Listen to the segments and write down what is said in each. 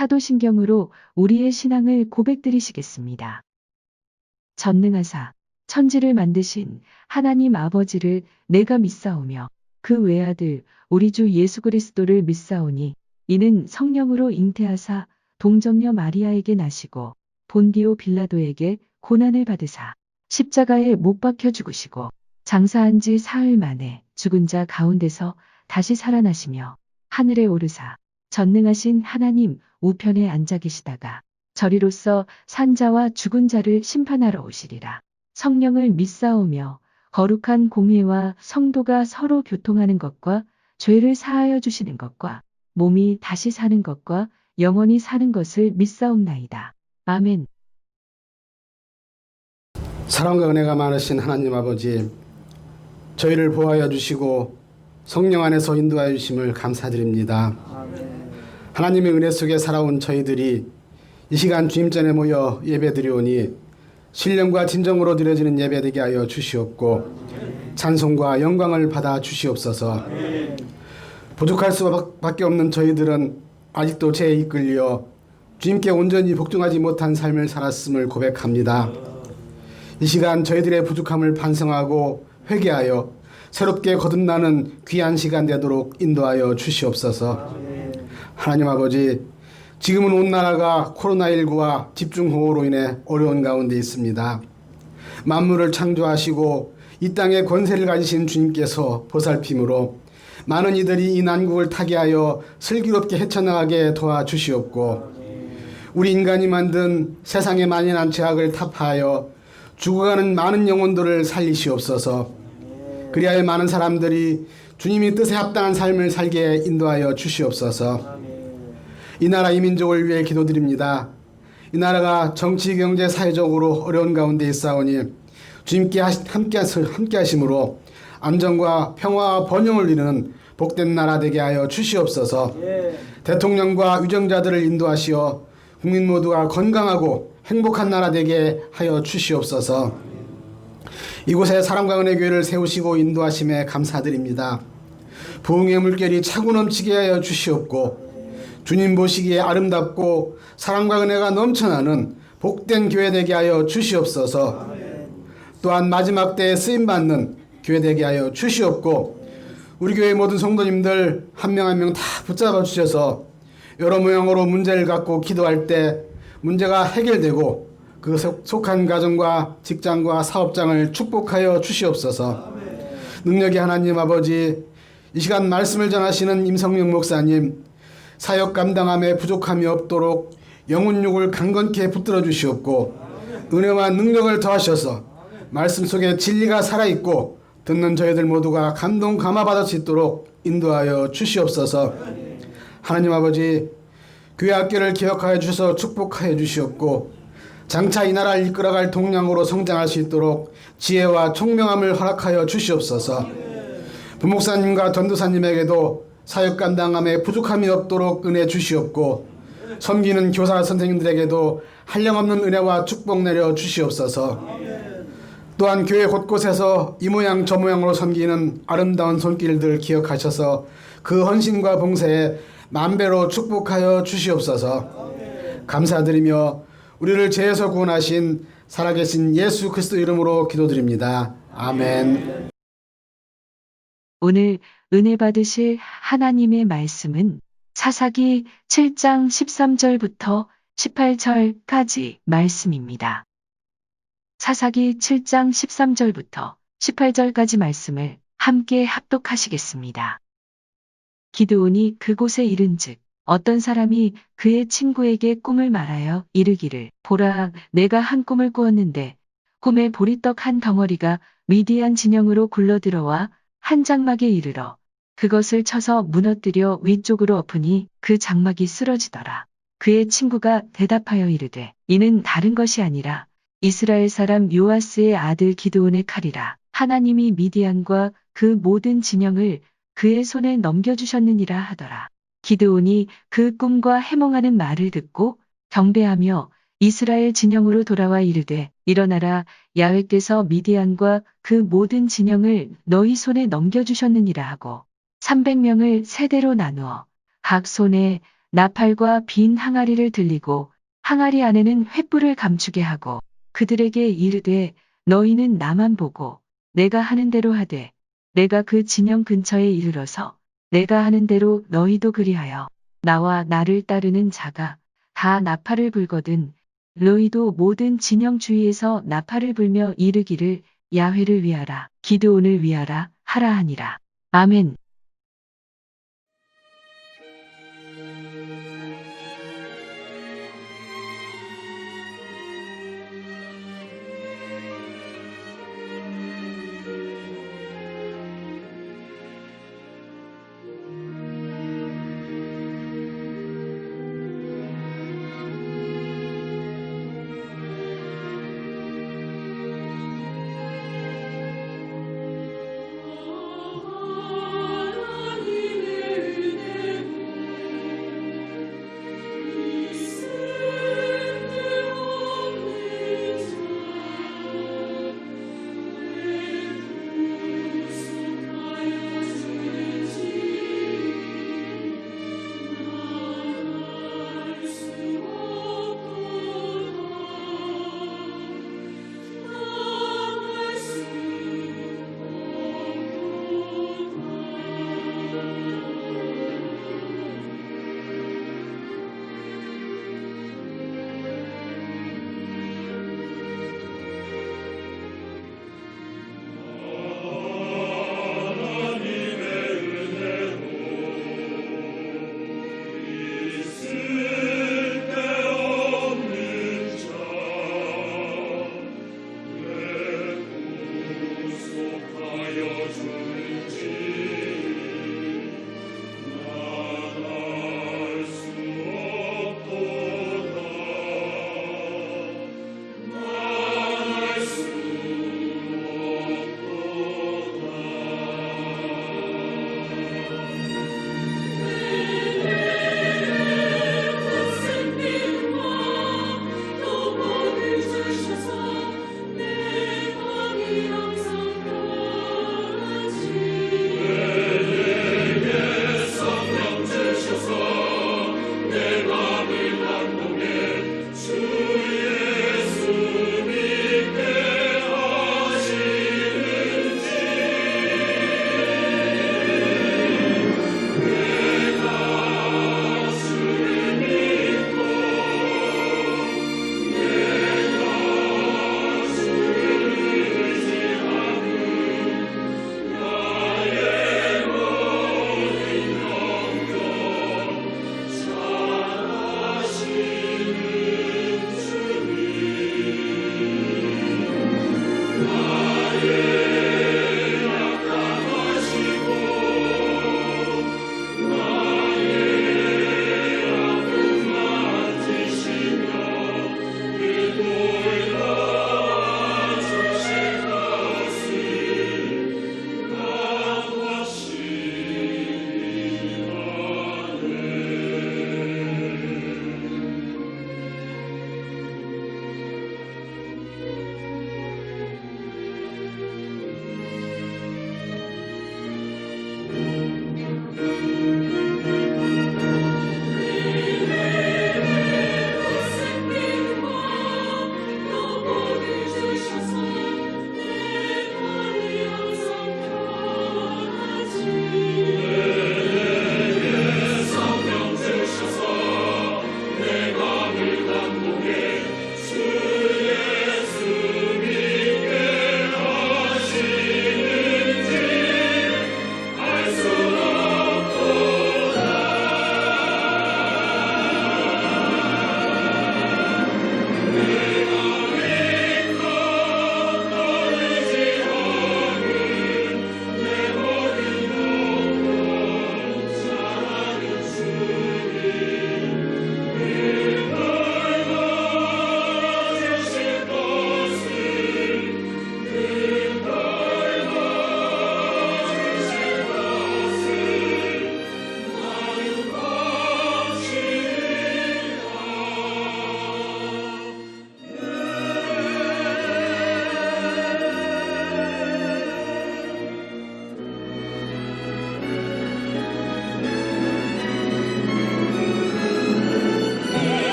사도신경으로 우리의 신앙을 고백드리시겠습니다. 전능하사 천지를 만드신 하나님 아버지를 내가 믿사오며 그 외아들 우리 주 예수 그리스도를 믿사오니 이는 성령으로 잉태하사 동정녀 마리아에게 나시고 본디오 빌라도에게 고난을 받으사 십자가에 못 박혀 죽으시고 장사한 지 사흘 만에 죽은 자 가운데서 다시 살아나시며 하늘에 오르사 전능하신 하나님 우편에 앉아 계시다가 저리로서 산자와 죽은 자를 심판하러 오시리라. 성령을 믿사오며 거룩한 공회와 성도가 서로 교통하는 것과 죄를 사하여 주시는 것과 몸이 다시 사는 것과 영원히 사는 것을 믿사옵나이다. 아멘. 사랑과 은혜가 많으신 하나님 아버지, 저희를 보호하여 주시고 성령 안에서 인도하여 주심을 감사드립니다. 하나님의 은혜 속에 살아온 저희들이 이 시간 주님 전에 모여 예배드리오니 신령과 진정으로 드려지는 예배 되게 하여 주시옵고 찬송과 영광을 받아 주시옵소서. 부족할 수밖에 없는 저희들은 아직도 죄에 이끌려 주님께 온전히 복종하지 못한 삶을 살았음을 고백합니다. 이 시간 저희들의 부족함을 반성하고 회개하여 새롭게 거듭나는 귀한 시간 되도록 인도하여 주시옵소서. 하나님 아버지, 지금은 온 나라가 코로나19와 집중호우로 인해 어려운 가운데 있습니다. 만물을 창조하시고 이 땅에 권세를 가지신 주님께서 보살핌으로 많은 이들이 이 난국을 타개하여 슬기롭게 헤쳐나가게 도와주시옵고 우리 인간이 만든 세상의 만연한 죄악을 타파하여 죽어가는 많은 영혼들을 살리시옵소서. 그리하여 많은 사람들이 주님이 뜻에 합당한 삶을 살게 인도하여 주시옵소서. 이 나라 이 민족을 위해 기도드립니다. 이 나라가 정치, 경제, 사회적으로 어려운 가운데 있사오니 주님께 함께 하심으로 안정과 평화와 번영을 이루는 복된 나라 되게 하여 주시옵소서. 대통령과 유정자들을 인도하시어 국민 모두가 건강하고 행복한 나라 되게 하여 주시옵소서. 이곳에 사랑과 은혜 교회를 세우시고 인도하심에 감사드립니다. 부흥의 물결이 차고 넘치게 하여 주시옵고 주님 보시기에 아름답고 사랑과 은혜가 넘쳐나는 복된 교회 되게 하여 주시옵소서. 또한 마지막 때에 쓰임받는 교회 되게 하여 주시옵고 우리 교회 모든 성도님들 한 명 한 명 다 붙잡아 주셔서 여러 모양으로 문제를 갖고 기도할 때 문제가 해결되고 그 속한 가정과 직장과 사업장을 축복하여 주시옵소서. 능력의 하나님 아버지, 이 시간 말씀을 전하시는 임성명 목사님 사역 감당함에 부족함이 없도록 영혼육을 강건케 붙들어 주시옵고 은혜와 능력을 더하셔서 말씀 속에 진리가 살아있고 듣는 저희들 모두가 감동 감화받을 수 있도록 인도하여 주시옵소서. 하나님 아버지, 교회 학교를 기억하여 주셔서 축복하여 주시옵고 장차 이 나라를 이끌어갈 동량으로 성장할 수 있도록 지혜와 총명함을 허락하여 주시옵소서. 부목사님과 전도사님에게도 사역 감당함에 부족함이 없도록 은혜 주시옵고 섬기는 교사 선생님들에게도 한량없는 은혜와 축복 내려 주시옵소서. 또한 교회 곳곳에서 이 모양 저 모양으로 섬기는 아름다운 손길들 기억하셔서 그 헌신과 봉사에 만배로 축복하여 주시옵소서. 감사드리며 우리를 죄에서 구원하신 살아계신 예수 그리스도 이름으로 기도드립니다. 아멘. 오늘 은혜 받으실 하나님의 말씀은 사사기 7장 13절부터 18절까지 말씀입니다. 사사기 7장 13절부터 18절까지 말씀을 함께 합독하시겠습니다. 기드온이 그곳에 이른즉 어떤 사람이 그의 친구에게 꿈을 말하여 이르기를 보라, 내가 한 꿈을 꾸었는데 꿈에 보리떡 한 덩어리가 미디안 진영으로 굴러들어와 한 장막에 이르러 그것을 쳐서 무너뜨려 위쪽으로 엎으니 그 장막이 쓰러지더라. 그의 친구가 대답하여 이르되 이는 다른 것이 아니라 이스라엘 사람 요아스의 아들 기드온의 칼이라. 하나님이 미디안과 그 모든 진영을 그의 손에 넘겨주셨느니라 하더라. 기드온이 그 꿈과 해몽하는 말을 듣고 경배하며 이스라엘 진영으로 돌아와 이르되 일어나라, 야훼께서 미디안과 그 모든 진영을 너희 손에 넘겨주셨느니라 하고 300명을 세대로 나누어 각 손에 나팔과 빈 항아리를 들리고 항아리 안에는 횃불을 감추게 하고 그들에게 이르되 너희는 나만 보고 내가 하는 대로 하되 내가 그 진영 근처에 이르러서 내가 하는 대로 너희도 그리하여 나와 나를 따르는 자가 다 나팔을 불거든 너희도 모든 진영 주위에서 나팔을 불며 이르기를 야훼를 위하라 기드온을 위하라 하라 하니라. 아멘.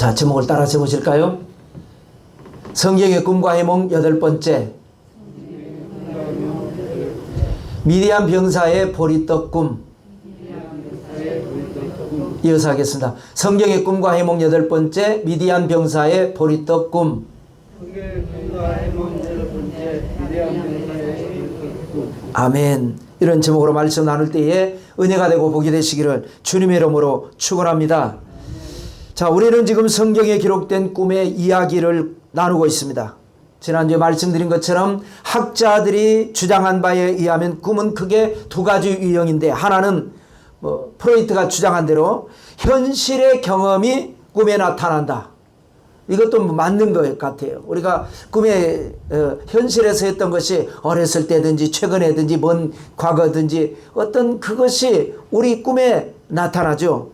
자, 제목을 따라 해보실까요? 성경의 꿈과 해몽 8번째. 미디안 병사의 보리떡 꿈. 이어서 하겠습니다. 성경의 꿈과 해몽 8번째. 미디안 병사의 보리떡 꿈. 아멘. 이런 제목으로 말씀 나눌 때에 은혜가 되고 복이 되시기를 주님의 이름으로 축원합니다. 자, 우리는 지금 성경에 기록된 꿈의 이야기를 나누고 있습니다. 지난주에 말씀드린 것처럼 학자들이 주장한 바에 의하면 꿈은 크게 두 가지 유형인데, 하나는 프로이트가 주장한 대로 현실의 경험이 꿈에 나타난다. 이것도 맞는 것 같아요. 우리가 꿈에 현실에서 했던 것이 어렸을 때든지 최근에든지 먼 과거든지 어떤 그것이 우리 꿈에 나타나죠.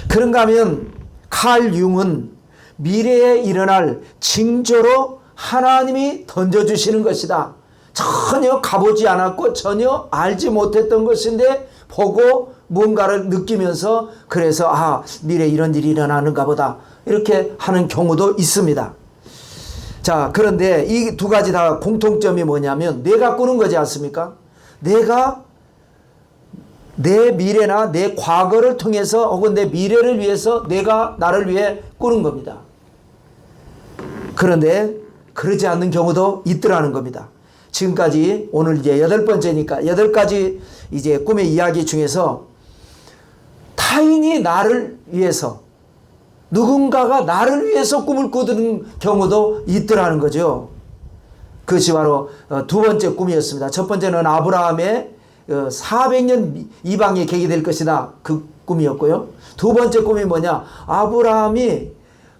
그런가 하면 칼 융은 미래에 일어날 징조로 하나님이 던져주시는 것이다. 전혀 가보지 않았고 전혀 알지 못했던 것인데 보고 뭔가를 느끼면서 그래서 미래에 이런 일이 일어나는가 보다 이렇게 하는 경우도 있습니다. 자, 그런데 이 두 가지 다 공통점이 뭐냐면 내가 꾸는 거지 않습니까? 내가 내 미래나 내 과거를 통해서 혹은 내 미래를 위해서 내가 나를 위해 꾸는 겁니다. 그런데 그러지 않는 경우도 있더라는 겁니다. 지금까지 오늘 이제 8번째니까 8가지 이제 꿈의 이야기 중에서 타인이 나를 위해서, 누군가가 나를 위해서 꿈을 꾸는 경우도 있더라는 거죠. 그것이 바로 두 번째 꿈이었습니다. 첫 번째는 아브라함의 400년 이방의 객이 될 것이다. 그 꿈이었고요. 두 번째 꿈이 뭐냐? 아브라함이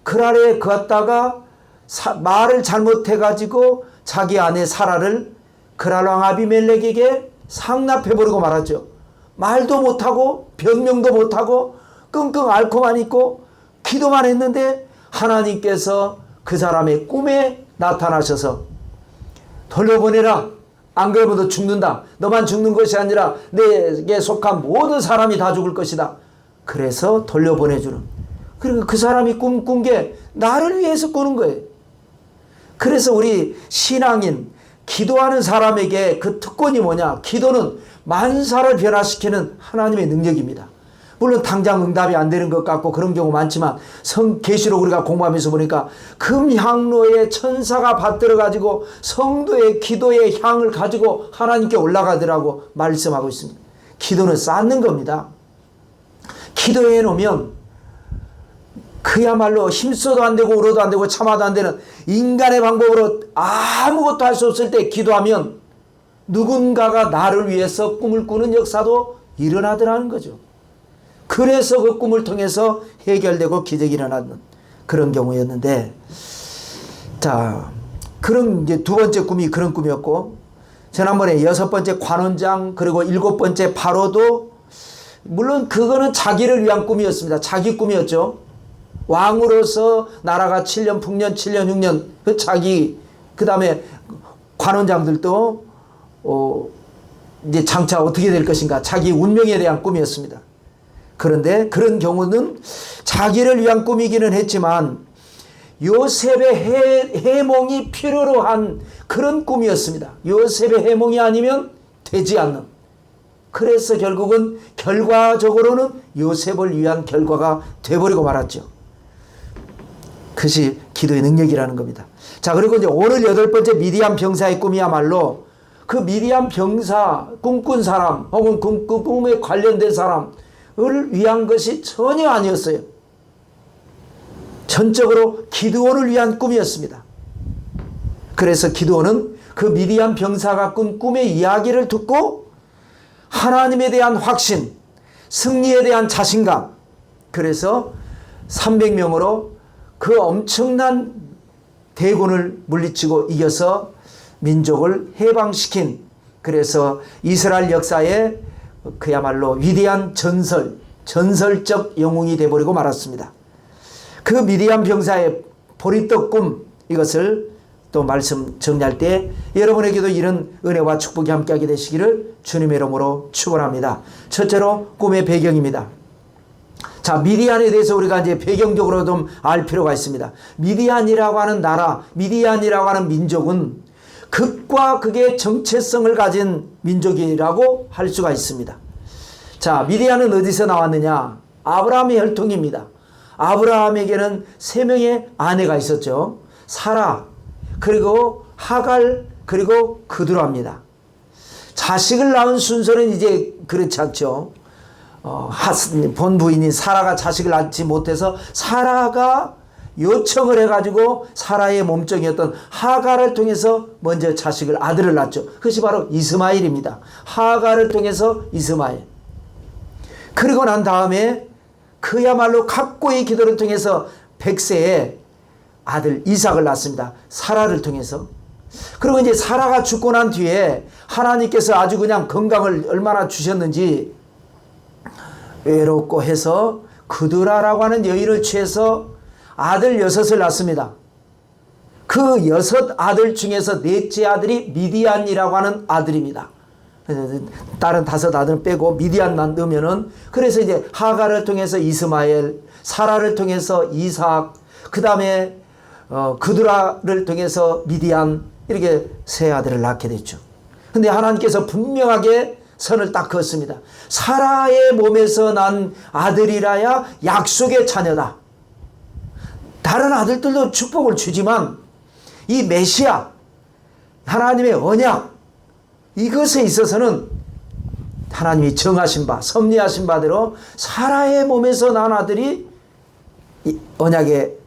그랄에 갔다가 말을 잘못해가지고 자기 아내 사라를 그랄 왕 아비멜렉에게 상납해버리고 말았죠. 말도 못하고 변명도 못하고 끙끙 앓고만 있고 기도만 했는데 하나님께서 그 사람의 꿈에 나타나셔서 돌려보내라. 안 그러면 너 죽는다. 너만 죽는 것이 아니라 내게 속한 모든 사람이 다 죽을 것이다. 그래서 돌려보내주는. 그러니까 그 사람이 꿈꾼 게 나를 위해서 꾸는 거예요. 그래서 우리 신앙인, 기도하는 사람에게 그 특권이 뭐냐? 기도는 만사를 변화시키는 하나님의 능력입니다. 물론 당장 응답이 안 되는 것 같고 그런 경우 많지만 계시록 우리가 공부하면서 보니까 금향로에 천사가 받들어 가지고 성도의 기도의 향을 가지고 하나님께 올라가더라고 말씀하고 있습니다. 기도는 쌓는 겁니다. 기도해 놓으면 그야말로 힘써도 안 되고 울어도 안 되고 참아도 안 되는 인간의 방법으로 아무것도 할 수 없을 때 기도하면 누군가가 나를 위해서 꿈을 꾸는 역사도 일어나더라는 거죠. 그래서 그 꿈을 통해서 해결되고 기적이 일어나는 그런 경우였는데, 자, 그런 이제 두 번째 꿈이 그런 꿈이었고, 지난번에 6번째 관원장 그리고 7번째 바로도 물론 그거는 자기를 위한 꿈이었습니다. 자기 꿈이었죠. 왕으로서 나라가 7년 풍년 7년 6년 그 자기, 그 다음에 관원장들도 이제 장차 어떻게 될 것인가 자기 운명에 대한 꿈이었습니다. 그런데 그런 경우는 자기를 위한 꿈이기는 했지만 요셉의 해몽이 필요로 한 그런 꿈이었습니다. 요셉의 해몽이 아니면 되지 않는. 그래서 결국은 결과적으로는 요셉을 위한 결과가 돼버리고 말았죠. 그것이 기도의 능력이라는 겁니다. 자, 그리고 이제 오늘 8번째 미디안 병사의 꿈이야말로 그 미디안 병사 꿈꾼 사람 혹은 그 꿈에 관련된 사람을 위한 것이 전혀 아니었어요. 전적으로 기드온을 위한 꿈이었습니다. 그래서 기드온은 그 미디안 병사가 꾼 꿈의 이야기를 듣고 하나님에 대한 확신, 승리에 대한 자신감, 그래서 300명으로 그 엄청난 대군을 물리치고 이겨서 민족을 해방시킨, 그래서 이스라엘 역사에 그야말로 위대한 전설적 영웅이 되어버리고 말았습니다. 그 미디안 병사의 보리떡 꿈, 이것을 또 말씀 정리할 때 여러분에게도 이런 은혜와 축복이 함께하게 되시기를 주님의 이름으로 축원합니다. 첫째로 꿈의 배경입니다. 자, 미디안에 대해서 우리가 이제 배경적으로 좀 알 필요가 있습니다. 미디안이라고 하는 나라, 미디안이라고 하는 민족은 극과 극의 정체성을 가진 민족이라고 할 수가 있습니다. 자, 미디안은 어디서 나왔느냐? 아브라함의 혈통입니다. 아브라함에게는 3명의 아내가 있었죠. 사라, 그리고 하갈, 그리고 그두라입니다. 자식을 낳은 순서는 이제 그렇지 않죠. 본 부인인 사라가 자식을 낳지 못해서 사라가 요청을 해가지고 사라의 몸종이었던 하갈을 통해서 먼저 아들을 낳죠. 그것이 바로 이스마엘입니다. 하갈을 통해서 이스마엘. 그리고 난 다음에 그야말로 각고의 기도를 통해서 100세에 아들 이삭을 낳습니다. 사라를 통해서. 그리고 이제 사라가 죽고 난 뒤에 하나님께서 아주 그냥 건강을 얼마나 주셨는지 외롭고 해서 그두라라고 하는 여인을 취해서 아들 6을 낳습니다. 그 6 아들 중에서 넷째 아들이 미디안이라고 하는 아들입니다. 다른 5 아들은 빼고 미디안만 넣으면은, 그래서 이제 하갈을 통해서 이스마엘, 사라를 통해서 이삭, 그 다음에 그두라를 통해서 미디안, 이렇게 3 아들을 낳게 됐죠. 근데 하나님께서 분명하게 선을 딱 그었습니다. 사라의 몸에서 난 아들이라야 약속의 자녀다. 다른 아들들도 축복을 주지만 이 메시아, 하나님의 언약, 이것에 있어서는 하나님이 정하신 바, 섭리하신 바대로 사라의 몸에서 난 아들이 언약의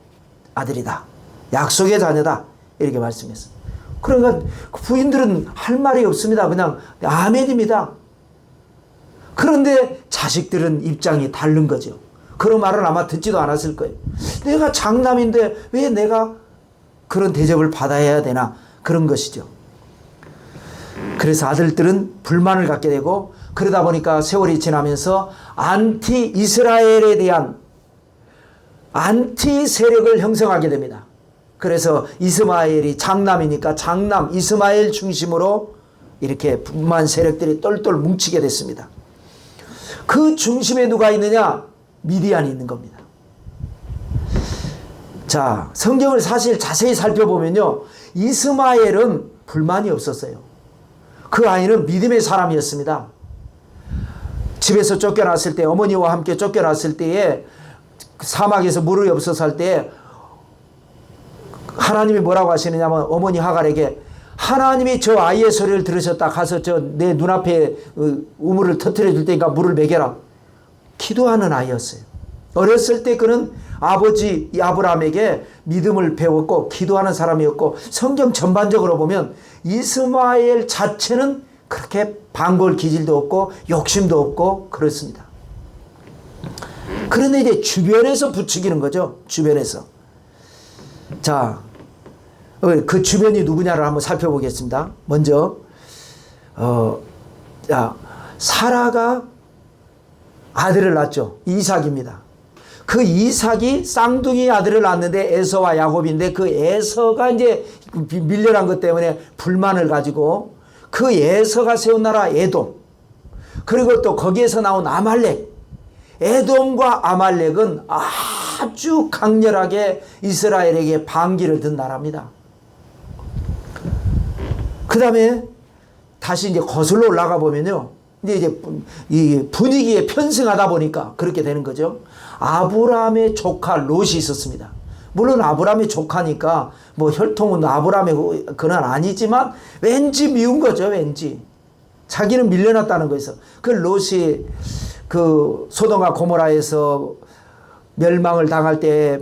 아들이다. 약속의 자녀다. 이렇게 말씀했어요. 그러니까 부인들은 할 말이 없습니다. 그냥 아멘입니다. 그런데 자식들은 입장이 다른 거죠. 그런 말을 아마 듣지도 않았을 거예요. 내가 장남인데 왜 내가 그런 대접을 받아야 되나, 그런 것이죠. 그래서 아들들은 불만을 갖게 되고, 그러다 보니까 세월이 지나면서 안티 이스라엘에 대한 안티 세력을 형성하게 됩니다. 그래서 이스마엘이 장남이니까 장남 이스마엘 중심으로 이렇게 분만 세력들이 똘똘 뭉치게 됐습니다. 그 중심에 누가 있느냐? 미디안이 있는 겁니다. 자, 성경을 사실 자세히 살펴보면요, 이스마엘은 불만이 없었어요. 그 아이는 믿음의 사람이었습니다. 집에서 쫓겨났을 때, 어머니와 함께 쫓겨났을 때에 사막에서 물이 없어서 할 때에 하나님이 뭐라고 하시느냐면, 어머니 하갈에게 하나님이 저 아이의 소리를 들으셨다. 가서 저 내 눈앞에 우물을 터뜨려 줄 테니까 물을 먹여라. 기도하는 아이였어요. 어렸을 때 그는 아버지 아브라함에게 믿음을 배웠고 기도하는 사람이었고, 성경 전반적으로 보면 이스마엘 자체는 그렇게 반골 기질도 없고 욕심도 없고 그렇습니다. 그런데 이제 주변에서 부추기는 거죠. 주변에서. 자, 그 주변이 누구냐를 한번 살펴보겠습니다. 먼저 사라가 아들을 낳죠. 이삭입니다. 그 이삭이 쌍둥이 아들을 낳았는데 에서와 야곱인데, 그 에서가 이제 밀려난 것 때문에 불만을 가지고 그 에서가 세운 나라 에돔, 그리고 또 거기에서 나온 아말렉, 에돔과 아말렉은 아주 강렬하게 이스라엘에게 반기를 든 나라입니다. 그 다음에 다시 이제 거슬러 올라가 보면요, 이제 이 분위기에 편승하다 보니까 그렇게 되는 거죠. 아브라함의 조카 롯이 있었습니다. 물론 아브라함의 조카니까 뭐 혈통은 아브라함의 그건 아니지만 왠지 미운 거죠. 왠지 자기는 밀려났다는 거에서 그 롯이 그 소돔과 고모라에서 멸망을 당할 때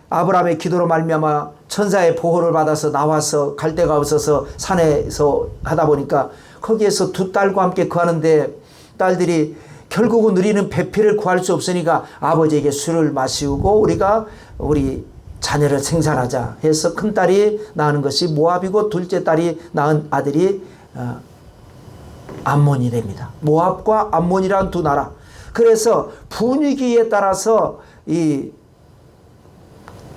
아브라함의 기도로 말미암아 천사의 보호를 받아서 나와서 갈 데가 없어서 산에서 하다 보니까 거기에서 2 딸과 함께 거하는데, 딸들이 결국은 우리는 배필을 구할 수 없으니까 아버지에게 술을 마시고 우리 자녀를 생산하자 해서 큰 딸이 낳은 것이 모압이고, 둘째 딸이 낳은 아들이 암몬이 됩니다. 모압과 암몬이라는 2 나라. 그래서 분위기에 따라서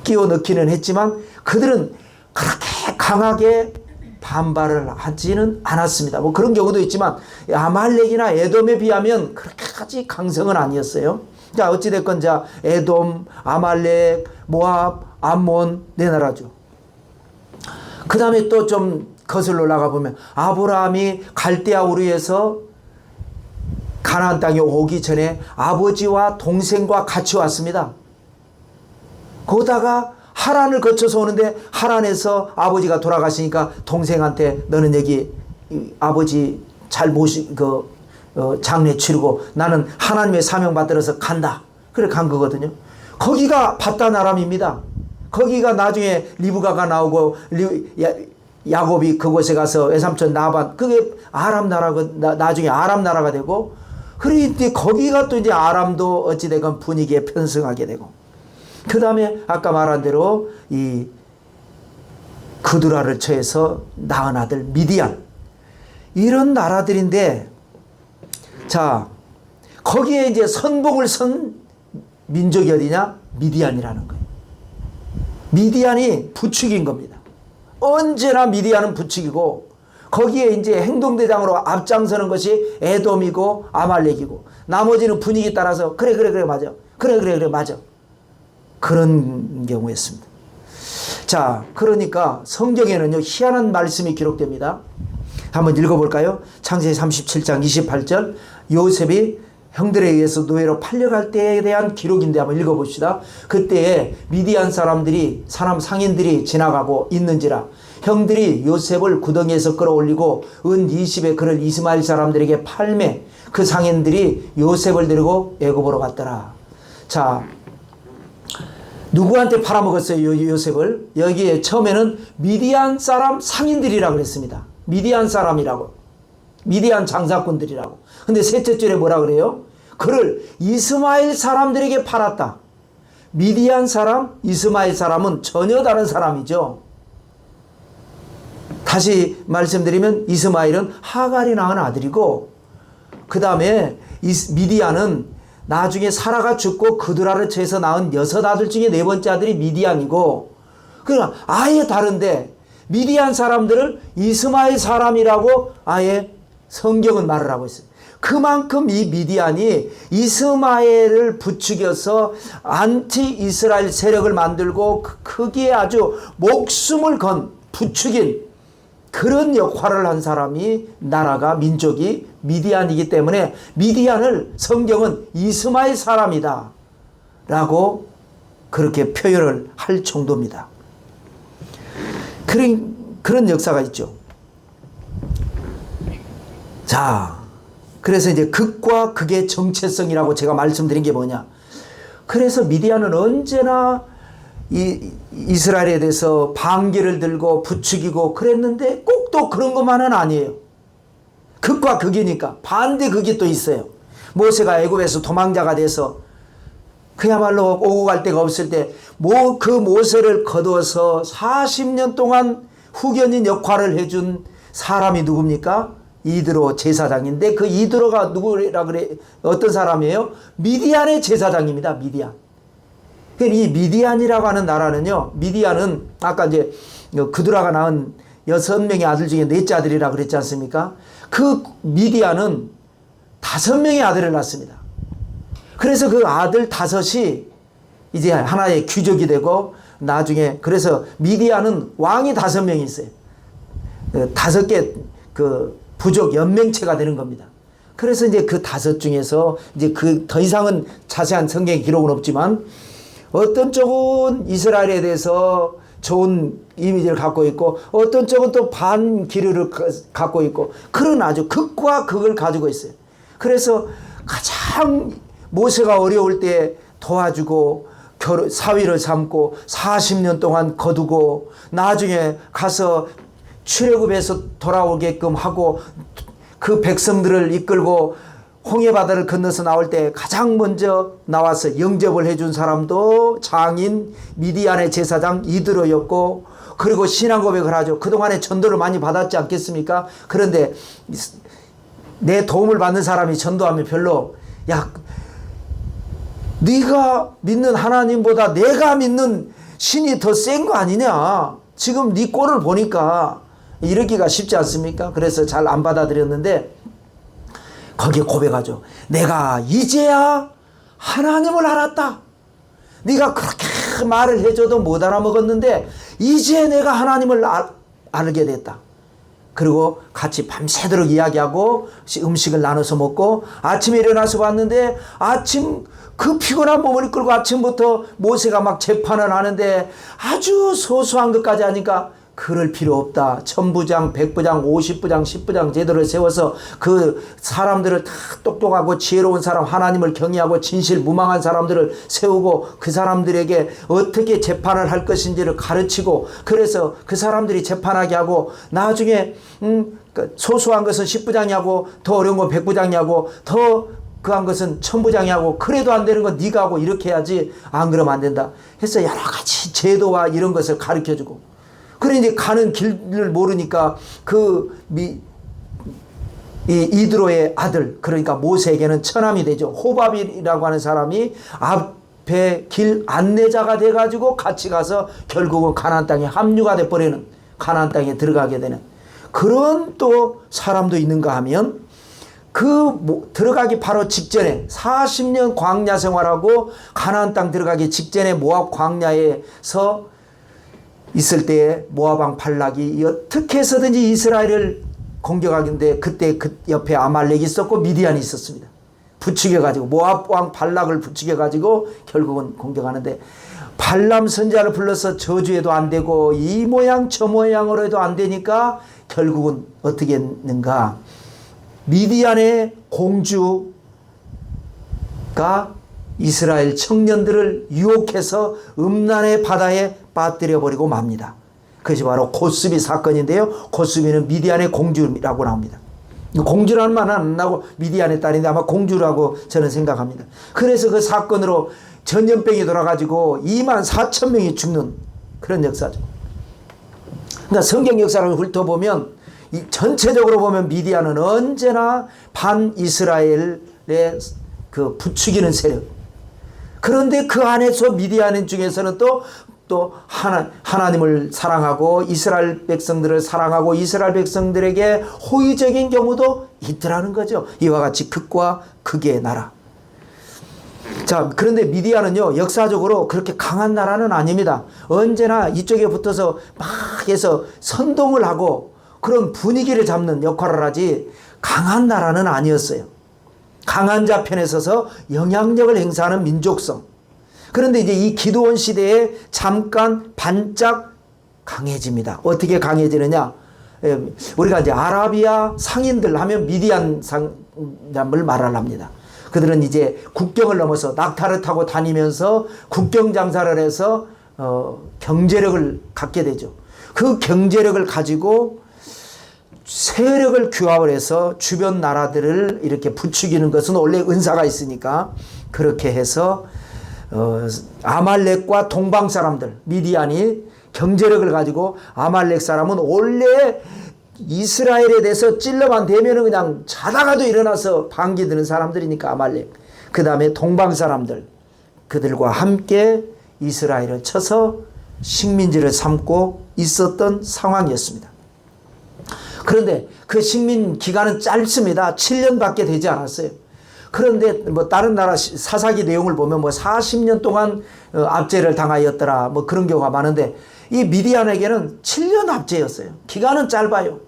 끼워 넣기는 했지만 그들은 그렇게 강하게 반발을 하지는 않았습니다. 뭐 그런 경우도 있지만 아말렉이나 에돔에 비하면 그렇게까지 강성은 아니었어요. 자, 어찌됐건 자, 에돔, 아말렉, 모압, 암몬, 네 나라죠. 그 다음에 또 좀 거슬러 나가 보면 아브라함이 갈대아 우르에서 가나안 땅에 오기 전에 아버지와 동생과 같이 왔습니다. 거기다가 하란을 거쳐서 오는데 하란에서 아버지가 돌아가시니까 동생한테 너는 여기 아버지 잘 장례 치르고 나는 하나님의 사명 받들어서 간다. 그래 간 거거든요. 거기가 바단 아람입니다. 거기가 나중에 리브가가 나오고 야곱이 그곳에 가서 외삼촌 나반 그게 아람 나라가 나중에 아람 나라가 되고 그런데 거기가 또 이제 아람도 어찌되건 분위기에 편승하게 되고 그 다음에 아까 말한 대로 이 그두라를 처해서 낳은 아들 미디안 이런 나라들인데 자 거기에 이제 선봉을 선 민족이 어디냐? 미디안이라는 거예요. 미디안이 부축인 겁니다. 언제나 미디안은 부축이고 거기에 이제 행동대장으로 앞장서는 것이 에돔이고 아말렉이고 나머지는 분위기 따라서 그래 맞아. 그래 맞아. 그런 경우였습니다. 자, 그러니까 성경에는요 희한한 말씀이 기록됩니다. 한번 읽어볼까요? 창세기 37장 28절 요셉이 형들에 의해서 노예로 팔려갈 때에 대한 기록인데 한번 읽어봅시다. 그때에 미디안 사람들이 상인들이 지나가고 있는지라 형들이 요셉을 구덩이에서 끌어올리고 은 20의 그를 이스마엘 사람들에게 팔매 그 상인들이 요셉을 데리고 애굽으로 갔더라. 자, 누구한테 팔아먹었어요 요셉을? 여기에 처음에는 미디안 사람 상인들이라고 그랬습니다. 미디안 사람이라고 미디안 장사꾼들이라고. 근데 셋째 줄에 뭐라 그래요? 그를 이스마엘 사람들에게 팔았다. 미디안 사람, 이스마엘 사람은 전혀 다른 사람이죠. 다시 말씀드리면 이스마엘은 하갈이 낳은 아들이고 그 다음에 미디안은 나중에 사라가 죽고 그두라를 처해서 낳은 6 아들 중에 4번째 아들이 미디안이고 그러나 아예 다른데 미디안 사람들을 이스마엘 사람이라고 아예 성경은 말을 하고 있어요. 그만큼 이 미디안이 이스마엘을 부추겨서 안티 이스라엘 세력을 만들고 크기에 아주 목숨을 건 부추긴 그런 역할을 한 사람이 나라가 민족이 미디안이기 때문에 미디안을 성경은 이스마엘 사람이다 라고 그렇게 표현을 할 정도입니다. 그런 역사가 있죠. 자, 그래서 이제 극과 극의 정체성이라고 제가 말씀드린 게 뭐냐. 그래서 미디안은 언제나 이스라엘에 대해서 반기를 들고 부추기고 그랬는데 꼭 또 그런 것만은 아니에요. 극과 극이니까 반대 극이 또 있어요. 모세가 애굽에서 도망자가 돼서 그야말로 오고 갈 데가 없을 때 그 모세를 거두어서 40년 동안 후견인 역할을 해준 사람이 누굽니까? 이드로 제사장인데 그 이드로가 누구라 그래? 어떤 사람이에요? 미디안의 제사장입니다. 미디안. 이 미디안이라고 하는 나라는요. 미디안은 아까 이제 그두라가 낳은 6명의 아들 중에 4째 아들이라고 그랬지 않습니까? 그 미디안은 5명의 아들을 낳습니다. 그래서 그 아들 5이 이제 하나의 귀족이 되고 나중에 그래서 미디안은 왕이 5명이 있어요. 5개 그 부족 연맹체가 되는 겁니다. 그래서 이제 그 5 중에서 이제 더 이상은 자세한 성경 기록은 없지만 어떤 쪽은 이스라엘에 대해서 좋은 이미지를 갖고 있고 어떤 쪽은 또 반기류를 갖고 있고 그런 아주 극과 극을 가지고 있어요. 그래서 가장 모세가 어려울 때 도와주고 사위를 삼고 40년 동안 거두고 나중에 가서 출애굽해서 돌아오게끔 하고 그 백성들을 이끌고 홍해바다를 건너서 나올 때 가장 먼저 나와서 영접을 해준 사람도 장인 미디안의 제사장 이드로였고 그리고 신앙 고백을 하죠. 그동안에 전도를 많이 받았지 않겠습니까? 그런데 내 도움을 받는 사람이 전도하면 별로 야 네가 믿는 하나님보다 내가 믿는 신이 더 센 거 아니냐. 지금 네 꼴을 보니까 이러기가 쉽지 않습니까? 그래서 잘 안 받아들였는데 거기에 고백하죠. 내가 이제야 하나님을 알았다. 네가 그렇게 말을 해줘도 못 알아먹었는데 이제 내가 하나님을 알게 됐다. 그리고 같이 밤새도록 이야기하고 음식을 나눠서 먹고 아침에 일어나서 봤는데 아침 그 피곤한 몸을 이끌고 아침부터 모세가 막 재판을 하는데 아주 소소한 것까지 하니까 그럴 필요 없다. 1000부장, 100부장, 50부장, 10부장 제도를 세워서 그 사람들을 다 똑똑하고 지혜로운 사람, 하나님을 경외하고 진실무망한 사람들을 세우고 그 사람들에게 어떻게 재판을 할 것인지를 가르치고 그래서 그 사람들이 재판하게 하고 나중에 소소한 것은 10부장이 하고 더 어려운 건 100부장이 하고 더 그한 것은 1000부장이 하고 그래도 안 되는 건 네가 하고 이렇게 해야지 안 그러면 안 된다 해서 여러 가지 제도와 이런 것을 가르쳐주고 그래 이제 가는 길을 모르니까 이드로의 아들 그러니까 모세에게는 처남이 되죠. 호밥이라고 하는 사람이 앞에 길 안내자가 돼가지고 같이 가서 결국은 가나안 땅에 합류가 돼버리는 가나안 땅에 들어가게 되는 그런 또 사람도 있는가 하면 들어가기 바로 직전에 40년 광야 생활하고 가나안 땅 들어가기 직전에 모압 광야에서 있을 때에 모압 왕 발락이 어떻게 해서든지 이스라엘을 공격하는데 그때 그 옆에 아말렉이 있었고 미디안이 있었습니다. 부추겨가지고 모압 왕 발락을 부추겨가지고 결국은 공격하는데 발람 선지자를 불러서 저주해도 안 되고 이 모양 저 모양으로 해도 안 되니까 결국은 어떻게 했는가 미디안의 공주가 이스라엘 청년들을 유혹해서 음란의 바다에 빠뜨려버리고 맙니다. 그것이 바로 곶수비 사건인데요. 곶수비는 미디안의 공주라고 나옵니다. 공주라는 말은 안 나고 미디안의 딸인데 아마 공주라고 저는 생각합니다. 그래서 그 사건으로 전염병이 돌아가지고 24,000명이 죽는 그런 역사죠. 그러니까 성경 역사를 훑어보면 전체적으로 보면 미디안은 언제나 반이스라엘의 그 부추기는 세력. 그런데 그 안에서 미디안 중에서는 또 하나님을 사랑하고 이스라엘 백성들을 사랑하고 이스라엘 백성들에게 호의적인 경우도 있더라는 거죠. 이와 같이 극과 극의 나라. 자, 그런데 미디안은요, 역사적으로 그렇게 강한 나라는 아닙니다. 언제나 이쪽에 붙어서 막 해서 선동을 하고 그런 분위기를 잡는 역할을 하지 강한 나라는 아니었어요. 강한 자 편에 서서 영향력을 행사하는 민족성. 그런데 이제 이 기드온 시대에 잠깐 반짝 강해집니다. 어떻게 강해지느냐? 우리가 이제 아라비아 상인들 하면 미디안 사람을 말을 합니다. 그들은 이제 국경을 넘어서 낙타를 타고 다니면서 국경 장사를 해서 경제력을 갖게 되죠. 그 경제력을 가지고 세력을 규합을 해서 주변 나라들을 이렇게 부추기는 것은 원래 은사가 있으니까 그렇게 해서 아말렉과 동방 사람들 미디안이 경제력을 가지고 아말렉 사람은 원래 이스라엘에 대해서 찔러만 대면은 그냥 자다가도 일어나서 반기드는 사람들이니까 아말렉 그 다음에 동방 사람들 그들과 함께 이스라엘을 쳐서 식민지를 삼고 있었던 상황이었습니다. 그런데 그 식민 기간은 짧습니다. 7년밖에 되지 않았어요. 그런데 뭐 다른 나라 사사기 내용을 보면 뭐 40년 동안 압제를 당하였더라 뭐 그런 경우가 많은데 이 미디안에게는 7년 압제였어요. 기간은 짧아요.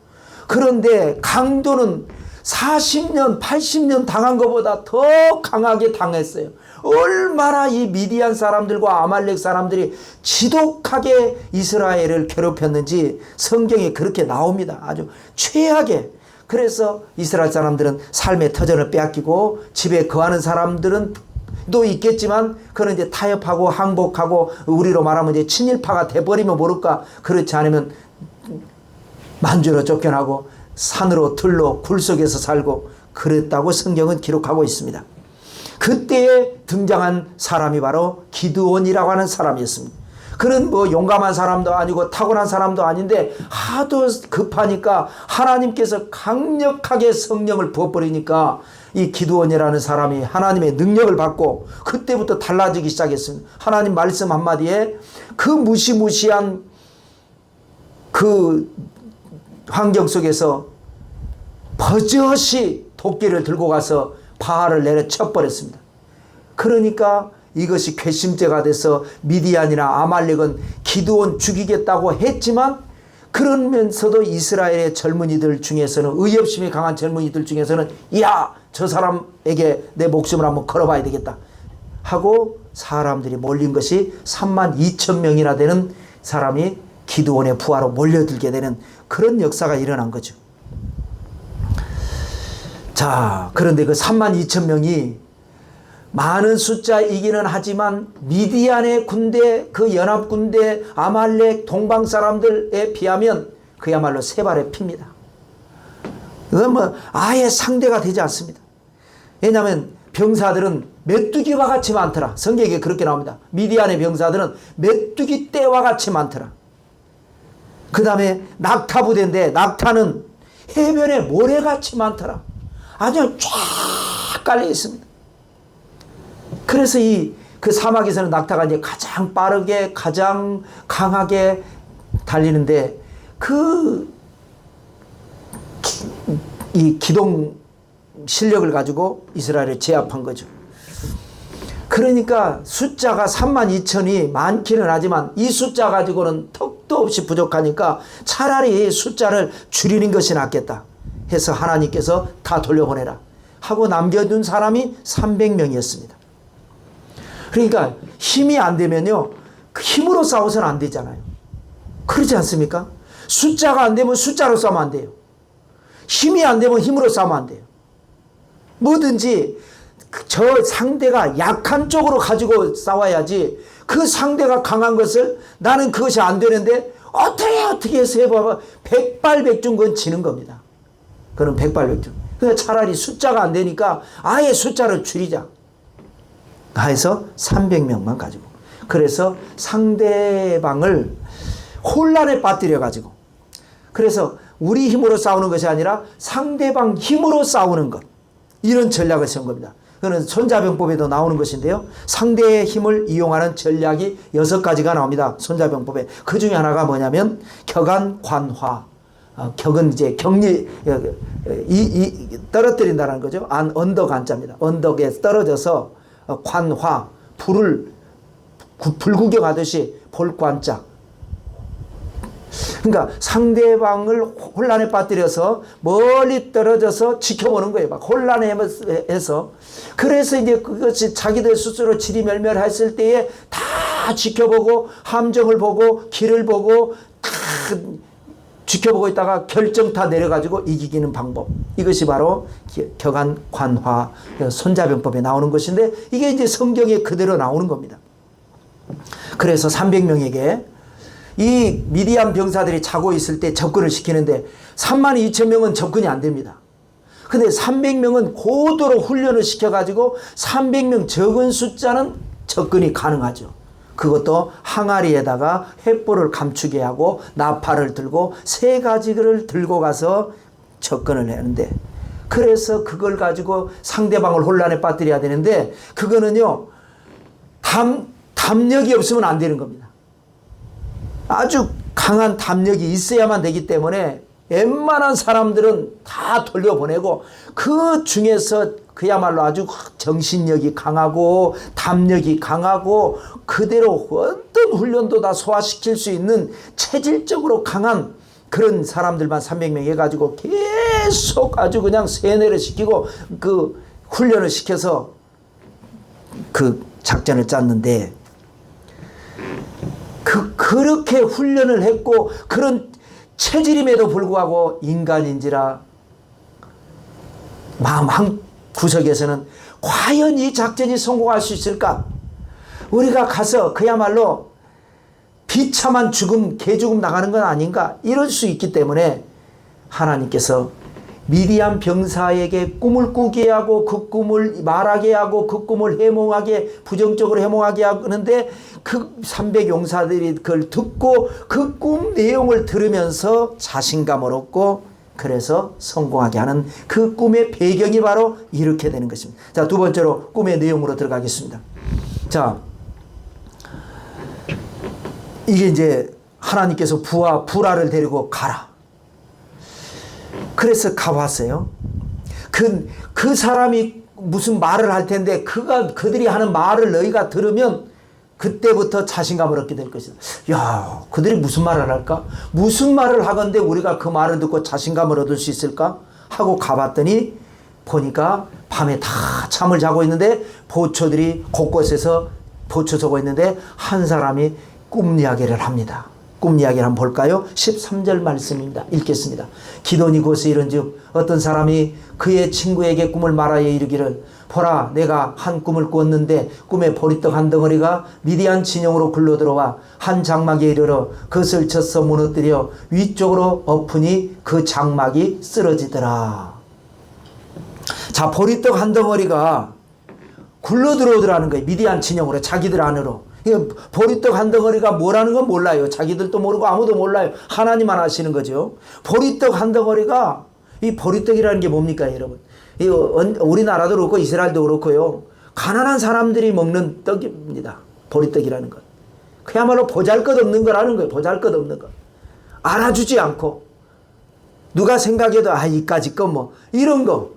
그런데 강도는 40년, 80년 당한 것보다 더 강하게 당했어요. 얼마나 이 미디안 사람들과 아말렉 사람들이 지독하게 이스라엘을 괴롭혔는지 성경에 그렇게 나옵니다. 아주 최악의. 그래서 이스라엘 사람들은 삶의 터전을 빼앗기고 집에 거하는 사람들은 또 있겠지만 그는 이제 타협하고 항복하고 우리로 말하면 이제 친일파가 돼버리면 모를까 그렇지 않으면 만주로 쫓겨나고 산으로 들로 굴 속에서 살고 그랬다고 성경은 기록하고 있습니다. 그때에 등장한 사람이 바로 기드온이라고 하는 사람이었습니다. 그는 뭐 용감한 사람도 아니고 타고난 사람도 아닌데 하도 급하니까 하나님께서 강력하게 성령을 부어버리니까 이 기드온이라는 사람이 하나님의 능력을 받고 그때부터 달라지기 시작했습니다. 하나님 말씀 한마디에 그 무시무시한 그 환경 속에서 버젓이 도끼를 들고 가서 바알을 내려 쳐버렸습니다. 그러니까 이것이 괘씸죄가 돼서 미디안이나 아말렉은 기드온 죽이겠다고 했지만, 그러면서도 이스라엘의 젊은이들 중에서는, 의협심이 강한 젊은이들 중에서는 야, 저 사람에게 내 목숨을 한번 걸어봐야 되겠다 하고 사람들이 몰린 것이 32,000명이나 되는 사람이 기드온의 부하로 몰려들게 되는 그런 역사가 일어난 거죠. 자, 그런데 그 32,000명이 많은 숫자이기는 하지만 미디안의 군대, 그 연합군대, 아말렉 동방 사람들에 비하면 그야말로 세 발의 피입니다. 이건 뭐 아예 상대가 되지 않습니다. 왜냐하면 병사들은 메뚜기와 같이 많더라. 성경에 그렇게 나옵니다. 미디안의 병사들은 메뚜기 떼와 같이 많더라. 그 다음에 낙타 부대인데 낙타는 해변에 모래같이 많더라. 아주 쫙 깔려 있습니다. 그래서 그 사막에서는 낙타가 이제 가장 빠르게, 가장 강하게 달리는데, 이 기동 실력을 가지고 이스라엘을 제압한 거죠. 그러니까 숫자가 32,000이 많기는 하지만 이 숫자 가지고는 턱도 없이 부족하니까 차라리 숫자를 줄이는 것이 낫겠다 해서 하나님께서 다 돌려보내라 하고 남겨둔 사람이 300명이었습니다. 그러니까 힘이 안 되면요, 힘으로 싸워서는 안 되잖아요. 그렇지 않습니까? 숫자가 안 되면 숫자로 싸우면 안 돼요. 힘이 안 되면 힘으로 싸우면 안 돼요. 뭐든지 저 상대가 약한 쪽으로 가지고 싸워야지, 그 상대가 강한 것을 나는 그것이 안 되는데 어떻게 해서 해봐봐, 백발백중 그건 지는 겁니다. 그건 백발백중. 그러니까 차라리 숫자가 안 되니까 아예 숫자를 줄이자 해서 300명만 가지고, 그래서 상대방을 혼란에 빠뜨려 가지고, 그래서 우리 힘으로 싸우는 것이 아니라 상대방 힘으로 싸우는 것, 이런 전략을 세운 겁니다. 그는 손자병법에도 나오는 것인데요, 상대의 힘을 이용하는 전략이 6가지가 나옵니다. 손자병법에. 그 중에 하나가 뭐냐면 격안 관화. 격은 이제 격리, 떨어뜨린다는 거죠. 언덕 안자입니다. 언덕에 떨어져서 관화, 불을 불구경하듯이 볼관자. 그러니까 상대방을 혼란에 빠뜨려서 멀리 떨어져서 지켜보는 거예요. 막 혼란해서. 그래서 이제 그것이 자기들 스스로 지리멸멸했을 때에 다 지켜보고, 함정을 보고, 길을 보고, 다 지켜보고 있다가 결정타 내려가지고 이기기는 방법. 이것이 바로 격안 관화 손자병법에 나오는 것인데, 이게 이제 성경에 그대로 나오는 겁니다. 그래서 300명에게 이 미디안 병사들이 자고 있을 때 접근을 시키는데 32,000명은 접근이 안 됩니다. 근데 300명은 고도로 훈련을 시켜가지고 300명 적은 숫자는 접근이 가능하죠. 그것도 항아리에다가 횃불을 감추게 하고 나팔을 들고 3가지를 들고 가서 접근을 하는데, 그래서 그걸 가지고 상대방을 혼란에 빠뜨려야 되는데, 그거는요 담력이 없으면 안 되는 겁니다. 아주 강한 담력이 있어야만 되기 때문에 웬만한 사람들은 다 돌려보내고, 그 중에서 그야말로 아주 정신력이 강하고 담력이 강하고 그대로 어떤 훈련도 다 소화시킬 수 있는 체질적으로 강한 그런 사람들만 300명 해가지고 계속 아주 그냥 세뇌를 시키고 그 훈련을 시켜서 그 작전을 짰는데, 그렇게 훈련을 했고 그런 체질임에도 불구하고 인간인지라 마음 한 구석에서는 과연 이 작전이 성공할 수 있을까? 우리가 가서 그야말로 비참한 죽음, 개죽음 나가는 건 아닌가? 이럴 수 있기 때문에 하나님께서 미디안 병사에게 꿈을 꾸게 하고 그 꿈을 말하게 하고 그 꿈을 해몽하게, 부정적으로 해몽하게 하는데, 그 300용사들이 그걸 듣고 그 꿈 내용을 들으면서 자신감을 얻고 그래서 성공하게 하는 그 꿈의 배경이 바로 이렇게 되는 것입니다. 자, 두 번째로 꿈의 내용으로 들어가겠습니다. 자, 이게 이제 하나님께서 부하를 데리고 가라. 그래서 가봤어요. 그 사람이 무슨 말을 할 텐데 그들이 하는 말을 너희가 들으면 그때부터 자신감을 얻게 될 것이다. 야, 그들이 무슨 말을 할까? 무슨 말을 하건대 우리가 그 말을 듣고 자신감을 얻을 수 있을까? 하고 가봤더니 보니까 밤에 다 잠을 자고 있는데 보초들이 곳곳에서 보초 서고 있는데 한 사람이 꿈 이야기를 합니다. 꿈 이야기를 한번 볼까요? 13절 말씀입니다. 읽겠습니다. 기돈이 곧에 이른즉 어떤 사람이 그의 친구에게 꿈을 말하여 이르기를 보라, 내가 한 꿈을 꾸었는데 꿈에 보리떡 한 덩어리가 미디안 진영으로 굴러들어와 한 장막에 이르러 그것을 쳐서 무너뜨려 위쪽으로 엎으니 그 장막이 쓰러지더라. 자, 보리떡 한 덩어리가 굴러들어오더라는 거예요. 미디안 진영으로, 자기들 안으로. 보리떡 한 덩어리가 뭐라는 건 몰라요. 자기들도 모르고 아무도 몰라요. 하나님만 아시는 거죠. 보리떡 한 덩어리가, 이 보리떡이라는 게 뭡니까, 여러분? 우리나라도 그렇고 이스라엘도 그렇고요. 가난한 사람들이 먹는 떡입니다. 보리떡이라는 것. 그야말로 보잘것없는 거라는 거예요. 보잘것없는 거. 알아주지 않고 누가 생각해도 이까짓 거 뭐 이런 거.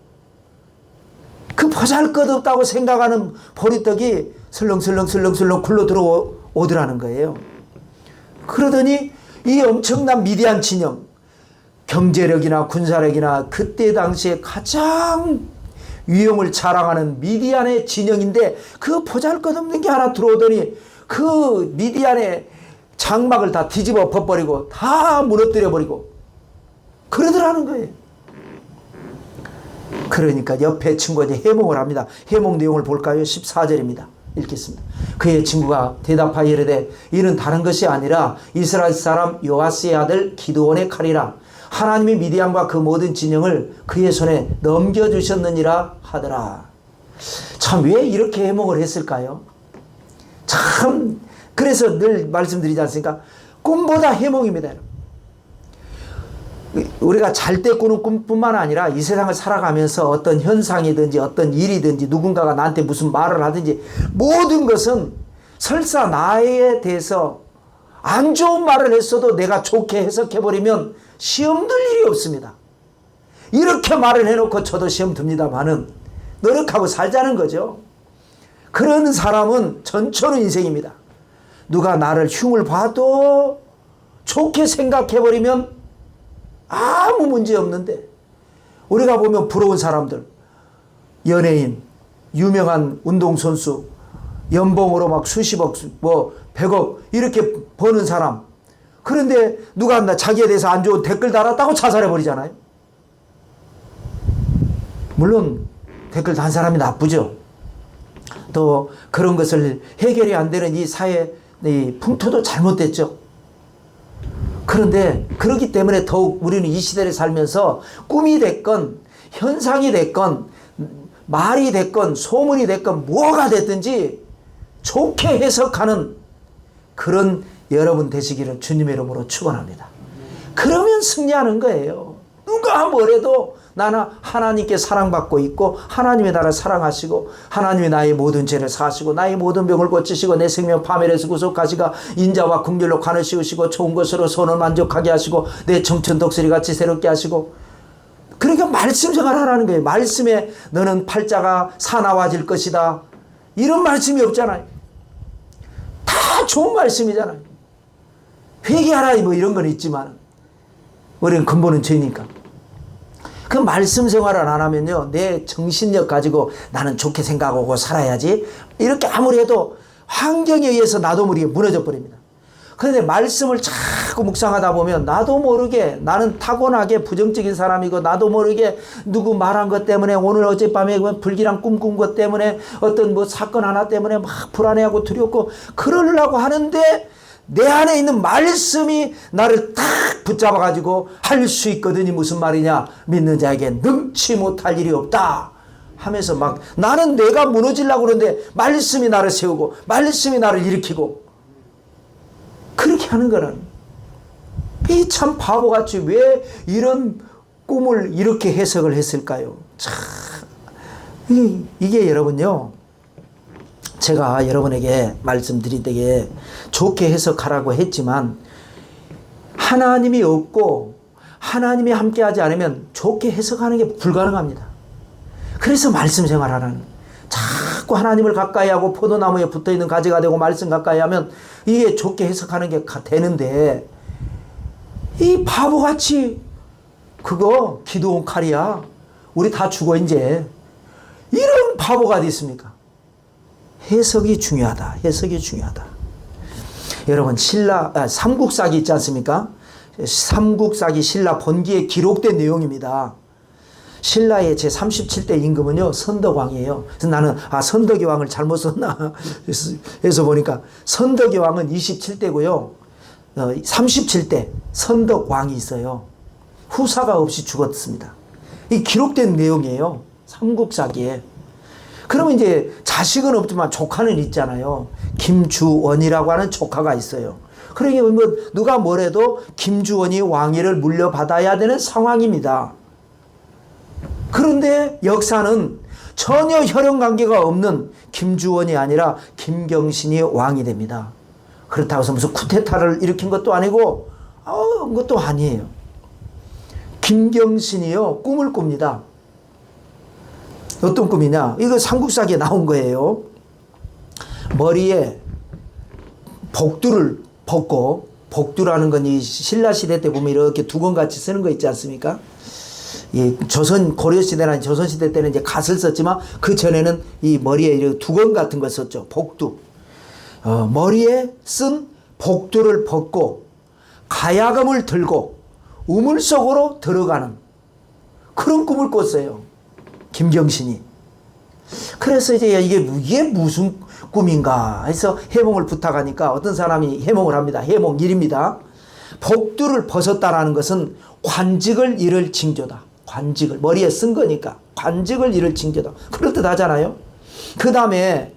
그 보잘것없다고 생각하는 보리떡이 슬렁슬렁 굴러 들어오더라는 거예요. 그러더니 이 엄청난 미디안 진영, 경제력이나 군사력이나 그때 당시에 가장 위용을 자랑하는 미디안의 진영인데 그 보잘것없는 게 하나 들어오더니 그 미디안의 장막을 다 뒤집어 엎어버리고 다 무너뜨려버리고 그러더라는 거예요. 그러니까 옆에 친구가 이제 해몽을 합니다. 해몽 내용을 볼까요? 14절입니다. 읽겠습니다. 그의 친구가 대답하여 이르되 이는 다른 것이 아니라 이스라엘 사람 요아스의 아들 기드온의 칼이라. 하나님이 미디안과 그 모든 진영을 그의 손에 넘겨주셨느니라 하더라. 참, 왜 이렇게 해몽을 했을까요? 참, 그래서 늘 말씀드리지 않습니까? 꿈보다 해몽입니다. 우리가 잘 때 꾸는 꿈뿐만 아니라 이 세상을 살아가면서 어떤 현상이든지 어떤 일이든지 누군가가 나한테 무슨 말을 하든지 모든 것은 설사 나에 대해서 안 좋은 말을 했어도 내가 좋게 해석해버리면 시험 들 일이 없습니다. 이렇게 말을 해놓고 저도 시험 듭니다만은 노력하고 살자는 거죠. 그런 사람은 전초는 인생입니다. 누가 나를 흉을 봐도 좋게 생각해버리면 아무 문제 없는데, 우리가 보면 부러운 사람들, 연예인, 유명한 운동선수, 연봉으로 막 수십억, 뭐 100억 이렇게 버는 사람, 그런데 누가 자기에 대해서 안 좋은 댓글 달았다고 자살해버리잖아요. 물론 댓글 단 사람이 나쁘죠. 또 그런 것을 해결이 안 되는 이 사회 이 풍토도 잘못됐죠. 그런데 그렇기 때문에 더욱 우리는 이 시대를 살면서 꿈이 됐건 현상이 됐건 말이 됐건 소문이 됐건 뭐가 됐든지 좋게 해석하는 그런 여러분 되시기를 주님의 이름으로 축원합니다. 그러면 승리하는 거예요. 누가 뭐래도 나는 하나님께 사랑받고 있고 하나님이 나를 사랑하시고 하나님이 나의 모든 죄를 사하시고 나의 모든 병을 고치시고 내 생명 파멸에서 구속하시고 인자와 긍휼로 관을 씌우시고 좋은 것으로 손을 만족하게 하시고 내 청춘 독수리같이 새롭게 하시고, 그러니까 말씀 생활하라는 거예요. 말씀에 너는 팔자가 사나워질 것이다 이런 말씀이 없잖아요. 다 좋은 말씀이잖아요. 회개하라 뭐 이런 건 있지만 우리는 근본은 죄니까. 그 말씀 생활을 안 하면요, 내 정신력 가지고 나는 좋게 생각하고 살아야지 이렇게 아무리 해도 환경에 의해서 나도 모르게 무너져 버립니다. 그런데 말씀을 자꾸 묵상하다 보면 나도 모르게 나는 타고나게 부정적인 사람이고 나도 모르게 누구 말한 것 때문에 오늘 어젯밤에 불길한 꿈 꾼 것 때문에 어떤 뭐 사건 하나 때문에 막 불안해하고 두렵고 그러려고 하는데 내 안에 있는 말씀이 나를 딱 붙잡아가지고 할 수 있거든요. 무슨 말이냐? 믿는 자에게 능치 못할 일이 없다 하면서 막 나는 내가 무너지려고 그러는데 말씀이 나를 세우고 말씀이 나를 일으키고 그렇게 하는 거는 이 참 바보같이 왜 이런 꿈을 이렇게 해석을 했을까요? 참 이게 여러분요, 제가 여러분에게 말씀드리되게 좋게 해석하라고 했지만 하나님이 없고 하나님이 함께하지 않으면 좋게 해석하는 게 불가능합니다. 그래서 말씀 생활하라는 거예요. 자꾸 하나님을 가까이 하고 포도나무에 붙어있는 가지가 되고 말씀 가까이 하면 이게 좋게 해석하는 게 되는데, 이 바보같이 그거 기도원 칼이야. 우리 다 죽어 이제. 이런 바보가 어디 있습니까? 해석이 중요하다. 해석이 중요하다. 여러분 삼국사기 있지 않습니까? 삼국사기 신라 번기에 기록된 내용입니다. 신라의 제37대 임금은요 선덕왕이에요. 그래서 나는 선덕이 왕을 잘못 썼나 해서 보니까 선덕이 왕은 27대고요 37대 선덕왕이 있어요. 후사가 없이 죽었습니다. 이 기록된 내용이에요. 삼국사기에. 그러면 이제 자식은 없지만 조카는 있잖아요. 김주원이라고 하는 조카가 있어요. 그러니까 뭐 누가 뭐래도 김주원이 왕위를 물려받아야 되는 상황입니다. 그런데 역사는 전혀 혈연관계가 없는 김주원이 아니라 김경신이 왕이 됩니다. 그렇다고 해서 무슨 쿠데타를 일으킨 것도 아니고 그것도 아니에요. 김경신이요 꿈을 꿉니다. 어떤 꿈이냐? 이거 삼국사기에 나온 거예요. 머리에 복두를 벗고, 복두라는 건 이 신라시대 때 보면 이렇게 두건같이 쓰는 거 있지 않습니까? 이 고려시대나 조선시대 때는 이제 갓을 썼지만 그 전에는 이 머리에 이렇게 두건 같은 걸 썼죠. 복두. 머리에 쓴 복두를 벗고 가야금을 들고 우물 속으로 들어가는 그런 꿈을 꿨어요. 김경신이. 그래서 이제 이게 무슨 꿈인가 해서 해몽을 부탁하니까 어떤 사람이 해몽을 합니다. 해몽 1입니다. 복두를 벗었다라는 것은 관직을 잃을 징조다. 관직을 머리에 쓴 거니까 관직을 잃을 징조다. 그럴 듯 하잖아요. 그 다음에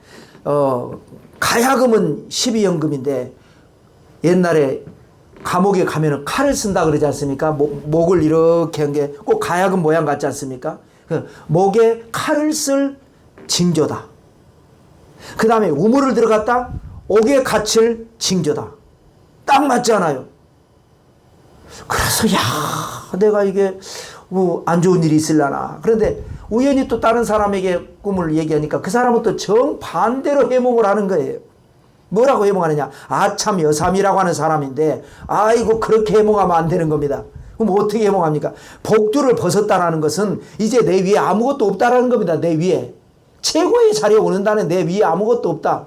가야금은 12연금인데 옛날에 감옥에 가면은 칼을 쓴다 그러지 않습니까? 목을 이렇게 한 게 꼭 가야금 모양 같지 않습니까? 목에 칼을 쓸 징조다. 그 다음에 우물을 들어갔다 옥에 갇힐 징조다. 딱 맞지 않아요? 그래서 내가 이게 뭐 안 좋은 일이 있으려나. 그런데 우연히 또 다른 사람에게 꿈을 얘기하니까 그 사람은 또 정반대로 해몽을 하는 거예요. 뭐라고 해몽하느냐? 아참 여삼이라고 하는 사람인데 아이고 그렇게 해몽하면 안 되는 겁니다. 그럼 어떻게 해몽합니까? 복두를 벗었다라는 것은 이제 내 위에 아무것도 없다라는 겁니다. 내 위에. 최고의 자리에 오른다는 내 위에 아무것도 없다.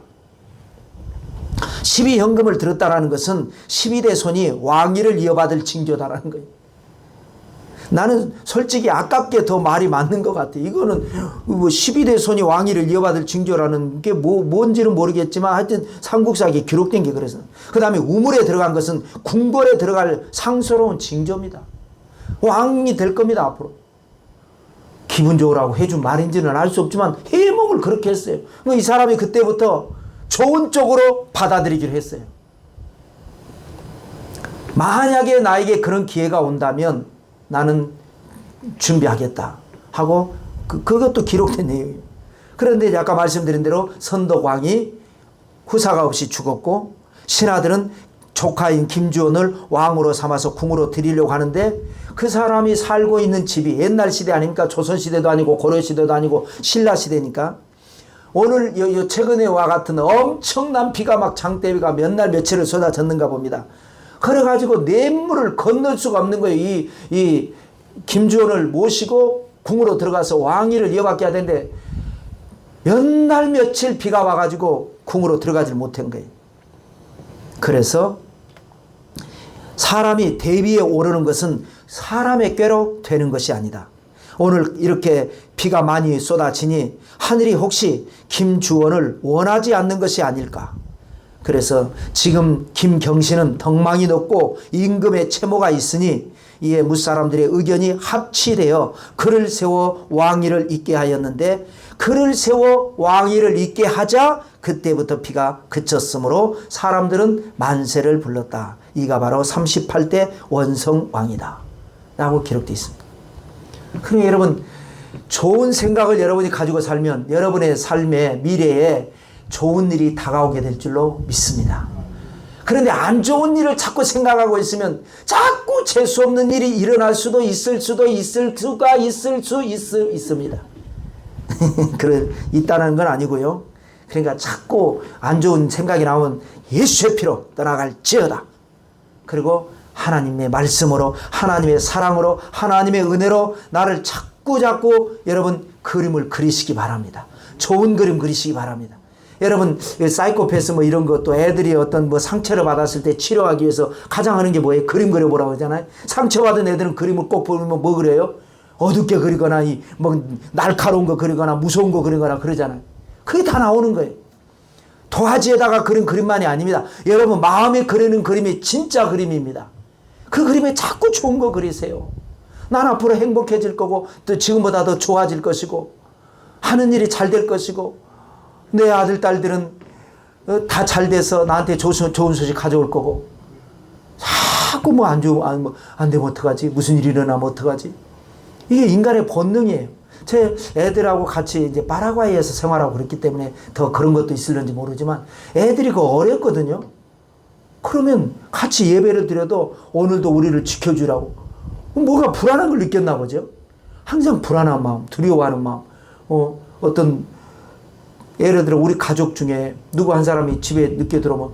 12현금을 들었다라는 것은 12대 손이 왕위를 이어받을 징조다라는 거예요. 나는 솔직히 아깝게 더 말이 맞는 것 같아. 이거는 뭐 12대 손이 왕위를 이어받을 징조라는 게 뭔지는 모르겠지만 하여튼 삼국사기에 기록된 게 그래서. 그 다음에 우물에 들어간 것은 궁궐에 들어갈 상스러운 징조입니다. 왕이 될 겁니다 앞으로. 기분 좋으라고 해준 말인지는 알 수 없지만 해몽을 그렇게 했어요. 이 사람이 그때부터 좋은 쪽으로 받아들이기로 했어요. 만약에 나에게 그런 기회가 온다면 나는 준비하겠다 하고 그것도 기록된 내용이에요. 그런데 아까 말씀드린 대로 선덕왕이 후사가 없이 죽었고 신하들은 조카인 김주원을 왕으로 삼아서 궁으로 들이려고 하는데 그 사람이 살고 있는 집이 옛날 시대 아닙니까? 조선시대도 아니고 고려시대도 아니고 신라시대니까 오늘 최근에 와 같은 엄청난 비가 막 장대비가 몇 날 며칠을 쏟아졌는가 봅니다. 그래가지고 냇물을 건널 수가 없는 거예요. 이 김주원을 모시고 궁으로 들어가서 왕위를 이어받게 해야 되는데 몇 날 며칠 비가 와가지고 궁으로 들어가질 못한 거예요. 그래서 사람이 대위에 오르는 것은 사람의 꾀로 되는 것이 아니다. 오늘 이렇게 비가 많이 쏟아지니 하늘이 혹시 김주원을 원하지 않는 것이 아닐까. 그래서 지금 김경신은 덕망이 높고 임금의 채모가 있으니 이에 무사람들의 의견이 합치되어 그를 세워 왕위를 잇게 하였는데 그를 세워 왕위를 잇게 하자 그때부터 비가 그쳤으므로 사람들은 만세를 불렀다. 이가 바로 38대 원성왕이다 라고 기록되어 있습니다. 그러니 여러분 좋은 생각을 여러분이 가지고 살면 여러분의 삶의 미래에 좋은 일이 다가오게 될 줄로 믿습니다. 그런데 안 좋은 일을 자꾸 생각하고 있으면 자꾸 재수없는 일이 일어날 수도 있습니다. 있다는 건 아니고요. 그러니까 자꾸 안 좋은 생각이 나오면 예수의 피로 떠나갈지어다. 그리고 하나님의 말씀으로, 하나님의 사랑으로, 하나님의 은혜로 나를 자꾸 여러분 그림을 그리시기 바랍니다. 좋은 그림 그리시기 바랍니다. 여러분 사이코패스 뭐 이런 것도 애들이 어떤 뭐 상처를 받았을 때 치료하기 위해서 가장 하는 게 뭐예요? 그림 그려보라고 하잖아요. 상처받은 애들은 그림을 꼭 보면 뭐 그래요? 어둡게 그리거나 뭐 날카로운 거 그리거나 무서운 거 그리거나 그러잖아요. 그게 다 나오는 거예요. 도화지에다가 그린 그림만이 아닙니다. 여러분 마음에 그리는 그림이 진짜 그림입니다. 그 그림에 자꾸 좋은 거 그리세요. 난 앞으로 행복해질 거고 또 지금보다 더 좋아질 것이고 하는 일이 잘 될 것이고 내 아들 딸들은 다 잘 돼서 나한테 좋은 소식 가져올 거고 자꾸 뭐 안 되면 어떡하지? 무슨 일이 일어나면 어떡하지? 이게 인간의 본능이에요. 제 애들하고 같이 이제 파라과이에서 생활하고 그랬기 때문에 더 그런 것도 있을는지 모르지만 애들이 그 어렸거든요. 그러면 같이 예배를 드려도 오늘도 우리를 지켜주라고 뭐가 불안한 걸 느꼈나 보죠. 항상 불안한 마음, 두려워하는 마음. 어떤 예를 들어 우리 가족 중에 누구 한 사람이 집에 늦게 들어오면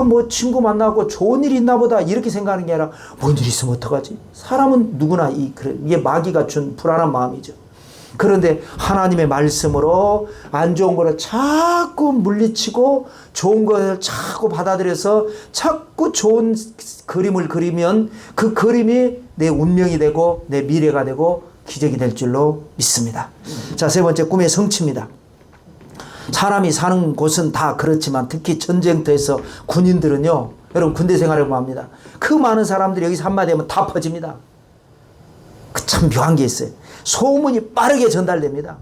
뭐 친구 만나고 좋은 일이 있나 보다 이렇게 생각하는 게 아니라 뭔 일 있으면 어떡하지? 사람은 누구나 이게 마귀가 준 불안한 마음이죠. 그런데 하나님의 말씀으로 안 좋은 거를 자꾸 물리치고 좋은 거를 자꾸 받아들여서 자꾸 좋은 그림을 그리면 그 그림이 내 운명이 되고 내 미래가 되고 기적이 될 줄로 믿습니다. 자, 세 번째 꿈의 성취입니다. 사람이 사는 곳은 다 그렇지만 특히 전쟁터에서 군인들은요, 여러분 군대 생활해 보면 압니다. 그 많은 사람들이 여기서 한마디 하면 다 퍼집니다. 그 참 묘한 게 있어요. 소문이 빠르게 전달됩니다.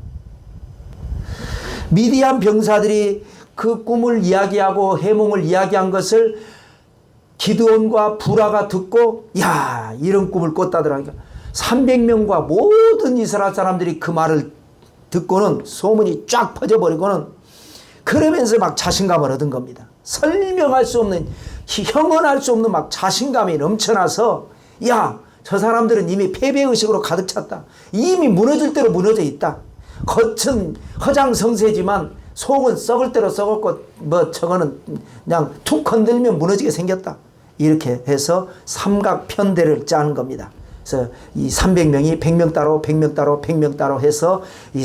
미디안 병사들이 그 꿈을 이야기하고 해몽을 이야기한 것을 기드온과 부라가 듣고 야 이런 꿈을 꿨다더라니까 300명과 모든 이스라엘 사람들이 그 말을 듣고는 소문이 쫙 퍼져버리고는 그러면서 막 자신감을 얻은 겁니다. 설명할 수 없는 형언할 수 없는 막 자신감이 넘쳐나서 야 저 사람들은 이미 패배의식으로 가득 찼다. 이미 무너질 대로 무너져 있다. 겉은 허장성세지만 속은 썩을 대로 썩었고 뭐 저거는 그냥 툭 건들면 무너지게 생겼다. 이렇게 해서 삼각편대를 짜는 겁니다. 그래서 이 300명이 100명 따로 100명 따로 100명 따로 해서 이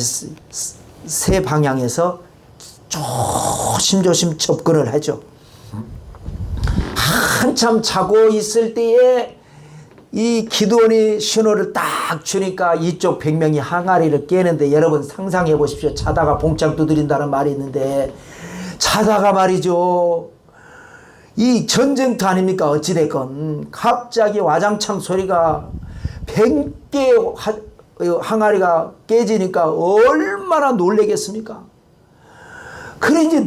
세 방향에서 조심조심 접근을 하죠. 한참 자고 있을 때에 이 기드온이 신호를 딱 주니까 이쪽 100명이 항아리를 깨는데 여러분 상상해 보십시오. 자다가 봉창 두드린다는 말이 있는데 자다가 말이죠. 이 전쟁터 아닙니까? 어찌됐건 갑자기 와장창 소리가 100개 항아리가 깨지니까 얼마나 놀라겠습니까? 그래 이제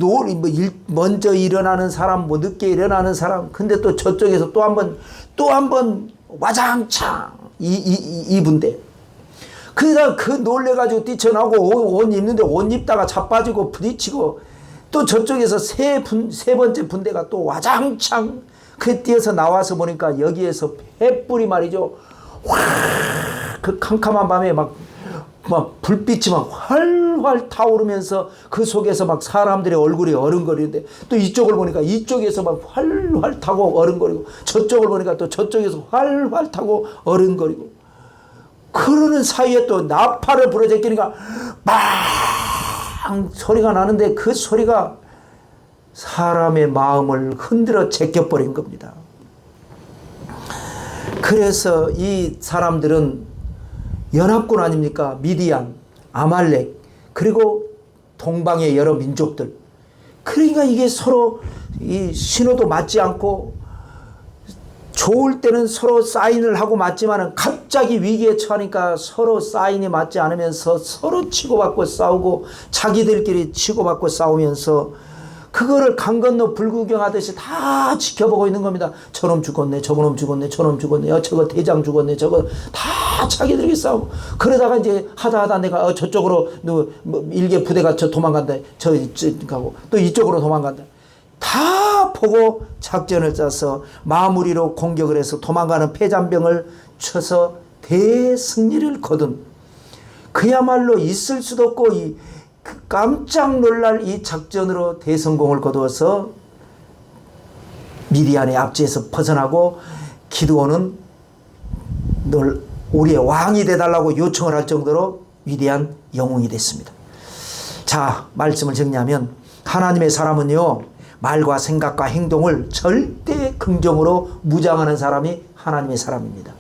먼저 일어나는 사람, 뭐 늦게 일어나는 사람, 근데 또 저쪽에서 또 한 번 와장창 이 분대. 그러다 그 놀래가지고 뛰쳐나오고 옷 입는데 옷 입다가 자빠지고 부딪히고 또 저쪽에서 세 번째 분대가 또 와장창 그 뛰어서 나와서 보니까 여기에서 횃불이 말이죠. 그 캄캄한 밤에 막 불빛이 막 활활 타오르면서 그 속에서 막 사람들의 얼굴이 어른거리는데 또 이쪽을 보니까 이쪽에서 막 활활 타고 어른거리고 저쪽을 보니까 또 저쪽에서 활활 타고 어른거리고 그러는 사이에 또 나팔을 부러제끼니까 빵 소리가 나는데 그 소리가 사람의 마음을 흔들어 제껴버린 겁니다. 그래서 이 사람들은 연합군 아닙니까? 미디안, 아말렉, 그리고 동방의 여러 민족들. 그러니까 이게 서로 이 신호도 맞지 않고 좋을 때는 서로 사인을 하고 맞지만은 갑자기 위기에 처하니까 서로 사인이 맞지 않으면서 서로 치고받고 싸우고 자기들끼리 치고받고 싸우면서 그거를 강 건너 불구경하듯이 다 지켜보고 있는 겁니다. 저놈 죽었네, 저놈 죽었네, 저놈 죽었네, 저거 대장 죽었네, 저거 다 자기들끼리 싸우고 그러다가 이제 하다 내가 저쪽으로 일개 부대가 저 도망간다, 저 가고 또 이쪽으로 도망간다. 다 보고 작전을 짜서 마무리로 공격을 해서 도망가는 패잔병을 쳐서 대승리를 거둔 그야말로 있을 수도 없고 깜짝 놀랄 이 작전으로 대성공을 거두어서 미디안의 압제에서 벗어나고 기드온은 널 우리의 왕이 되달라고 요청을 할 정도로 위대한 영웅이 됐습니다. 자, 말씀을 정리하면 하나님의 사람은요, 말과 생각과 행동을 절대 긍정으로 무장하는 사람이 하나님의 사람입니다.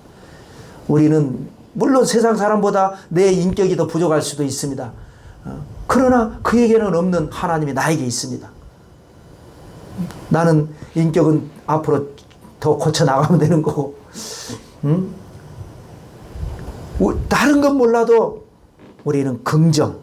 우리는 물론 세상 사람보다 내 인격이 더 부족할 수도 있습니다. 그러나 그에게는 없는 하나님이 나에게 있습니다. 나는 인격은 앞으로 더 고쳐 나가면 되는 거고, 다른 건 몰라도 우리는 긍정.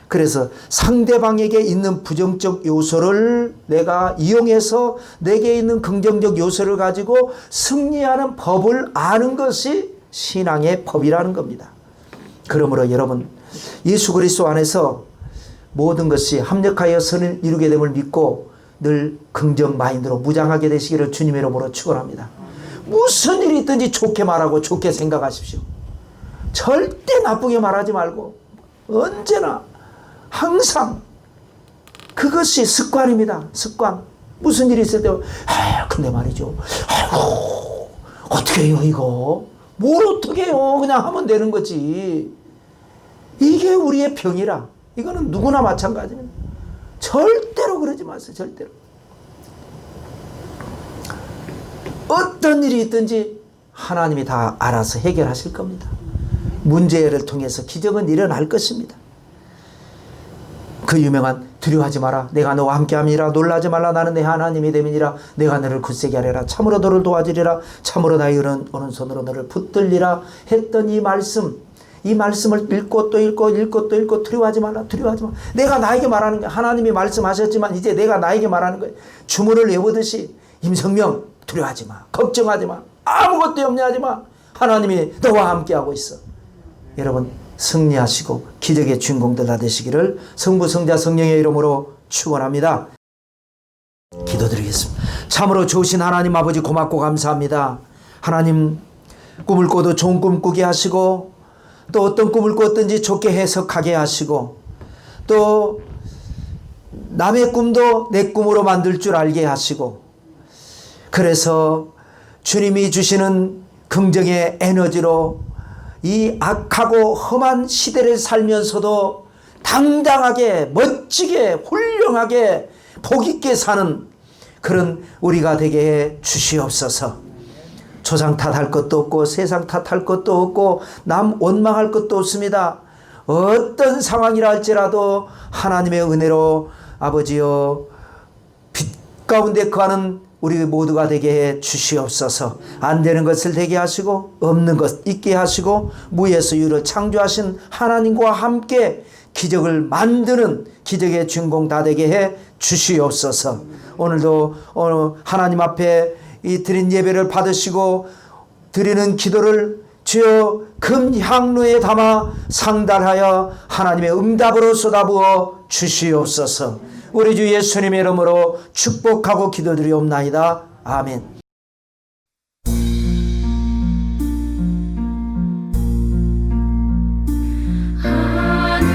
그래서 상대방에게 있는 부정적 요소를 내가 이용해서 내게 있는 긍정적 요소를 가지고 승리하는 법을 아는 것이 신앙의 법이라는 겁니다. 그러므로 여러분, 예수 그리스도 안에서 모든 것이 합력하여 선을 이루게 됨을 믿고 늘 긍정 마인드로 무장하게 되시기를 주님의 이름으로 축원합니다. 무슨 일이 있든지 좋게 말하고 좋게 생각하십시오. 절대 나쁘게 말하지 말고 언제나 항상 그것이 습관입니다. 습관. 무슨 일이 있을 때 근데 말이죠. 아이고 어떻게 해요 이거. 뭘 어떻게 해요. 그냥 하면 되는 거지. 이게 우리의 병이라. 이거는 누구나 마찬가지입니다. 절대로 그러지 마세요. 절대로. 어떤 일이 있든지 하나님이 다 알아서 해결하실 겁니다. 문제를 통해서 기적은 일어날 것입니다. 그 유명한 두려워하지 마라. 내가 너와 함께함이라. 놀라지 말라. 나는 내 하나님이 됨이니라. 내가 너를 굳세게 하리라. 참으로 너를 도와주리라. 참으로 나의 오른손으로 너를 붙들리라 했던 이 말씀을 읽고 또 읽고 두려워하지 말라. 두려워하지 마라. 내가 나에게 말하는 거야. 하나님이 말씀하셨지만 이제 내가 나에게 말하는 거야. 주문을 외우듯이 임성명 두려워하지 마. 걱정하지 마. 아무것도 염려하지 마. 하나님이 너와 함께하고 있어. 여러분 승리하시고 기적의 주인공들 다 되시기를 성부 성자 성령의 이름으로 축원합니다. 기도드리겠습니다. 참으로 좋으신 하나님 아버지 고맙고 감사합니다. 하나님 꿈을 꿔도 좋은 꿈 꾸게 하시고 또 어떤 꿈을 꿨든지 좋게 해석하게 하시고 또 남의 꿈도 내 꿈으로 만들 줄 알게 하시고 그래서 주님이 주시는 긍정의 에너지로 이 악하고 험한 시대를 살면서도 당당하게 멋지게 훌륭하게 복있게 사는 그런 우리가 되게 해 주시옵소서. 조상 탓할 것도 없고 세상 탓할 것도 없고 남 원망할 것도 없습니다. 어떤 상황이라 할지라도 하나님의 은혜로 아버지여 빛 가운데 거하는 우리 모두가 되게 해 주시옵소서. 안 되는 것을 되게 하시고 없는 것 있게 하시고 무에서 유를 창조하신 하나님과 함께 기적을 만드는 기적의 주인공 다 되게 해 주시옵소서. 오늘도 하나님 앞에 이 드린 예배를 받으시고 드리는 기도를 주여 금향로에 담아 상달하여 하나님의 응답으로 쏟아부어 주시옵소서. 우리 주 예수님의 이름으로 축복하고 기도드리옵나이다. 아멘. 하늘에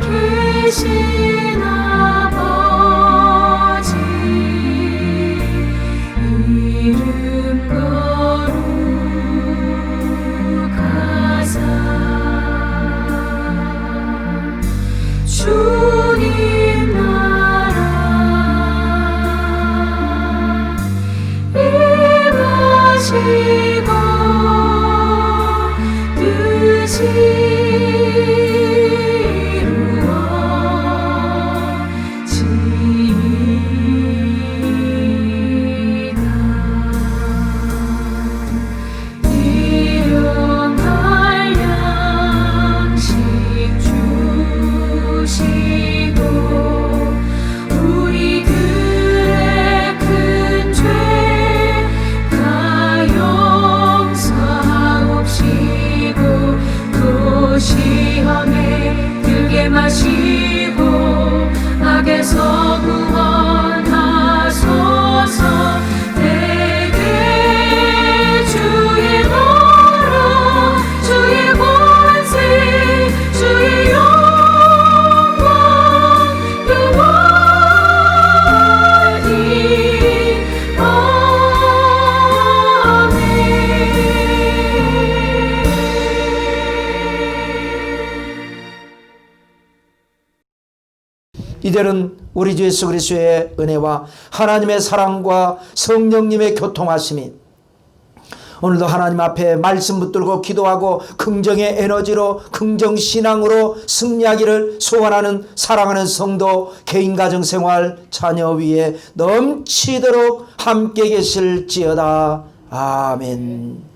계신 아버지 이름 거룩하사 주님 나라 임하시고 뜻이 또 이제는 우리 주 예수 그리스도의 은혜와 하나님의 사랑과 성령님의 교통하심이 오늘도 하나님 앞에 말씀 붙들고 기도하고 긍정의 에너지로 긍정신앙으로 승리하기를 소원하는 사랑하는 성도, 개인 가정생활, 자녀 위에 넘치도록 함께 계실지어다. 아멘.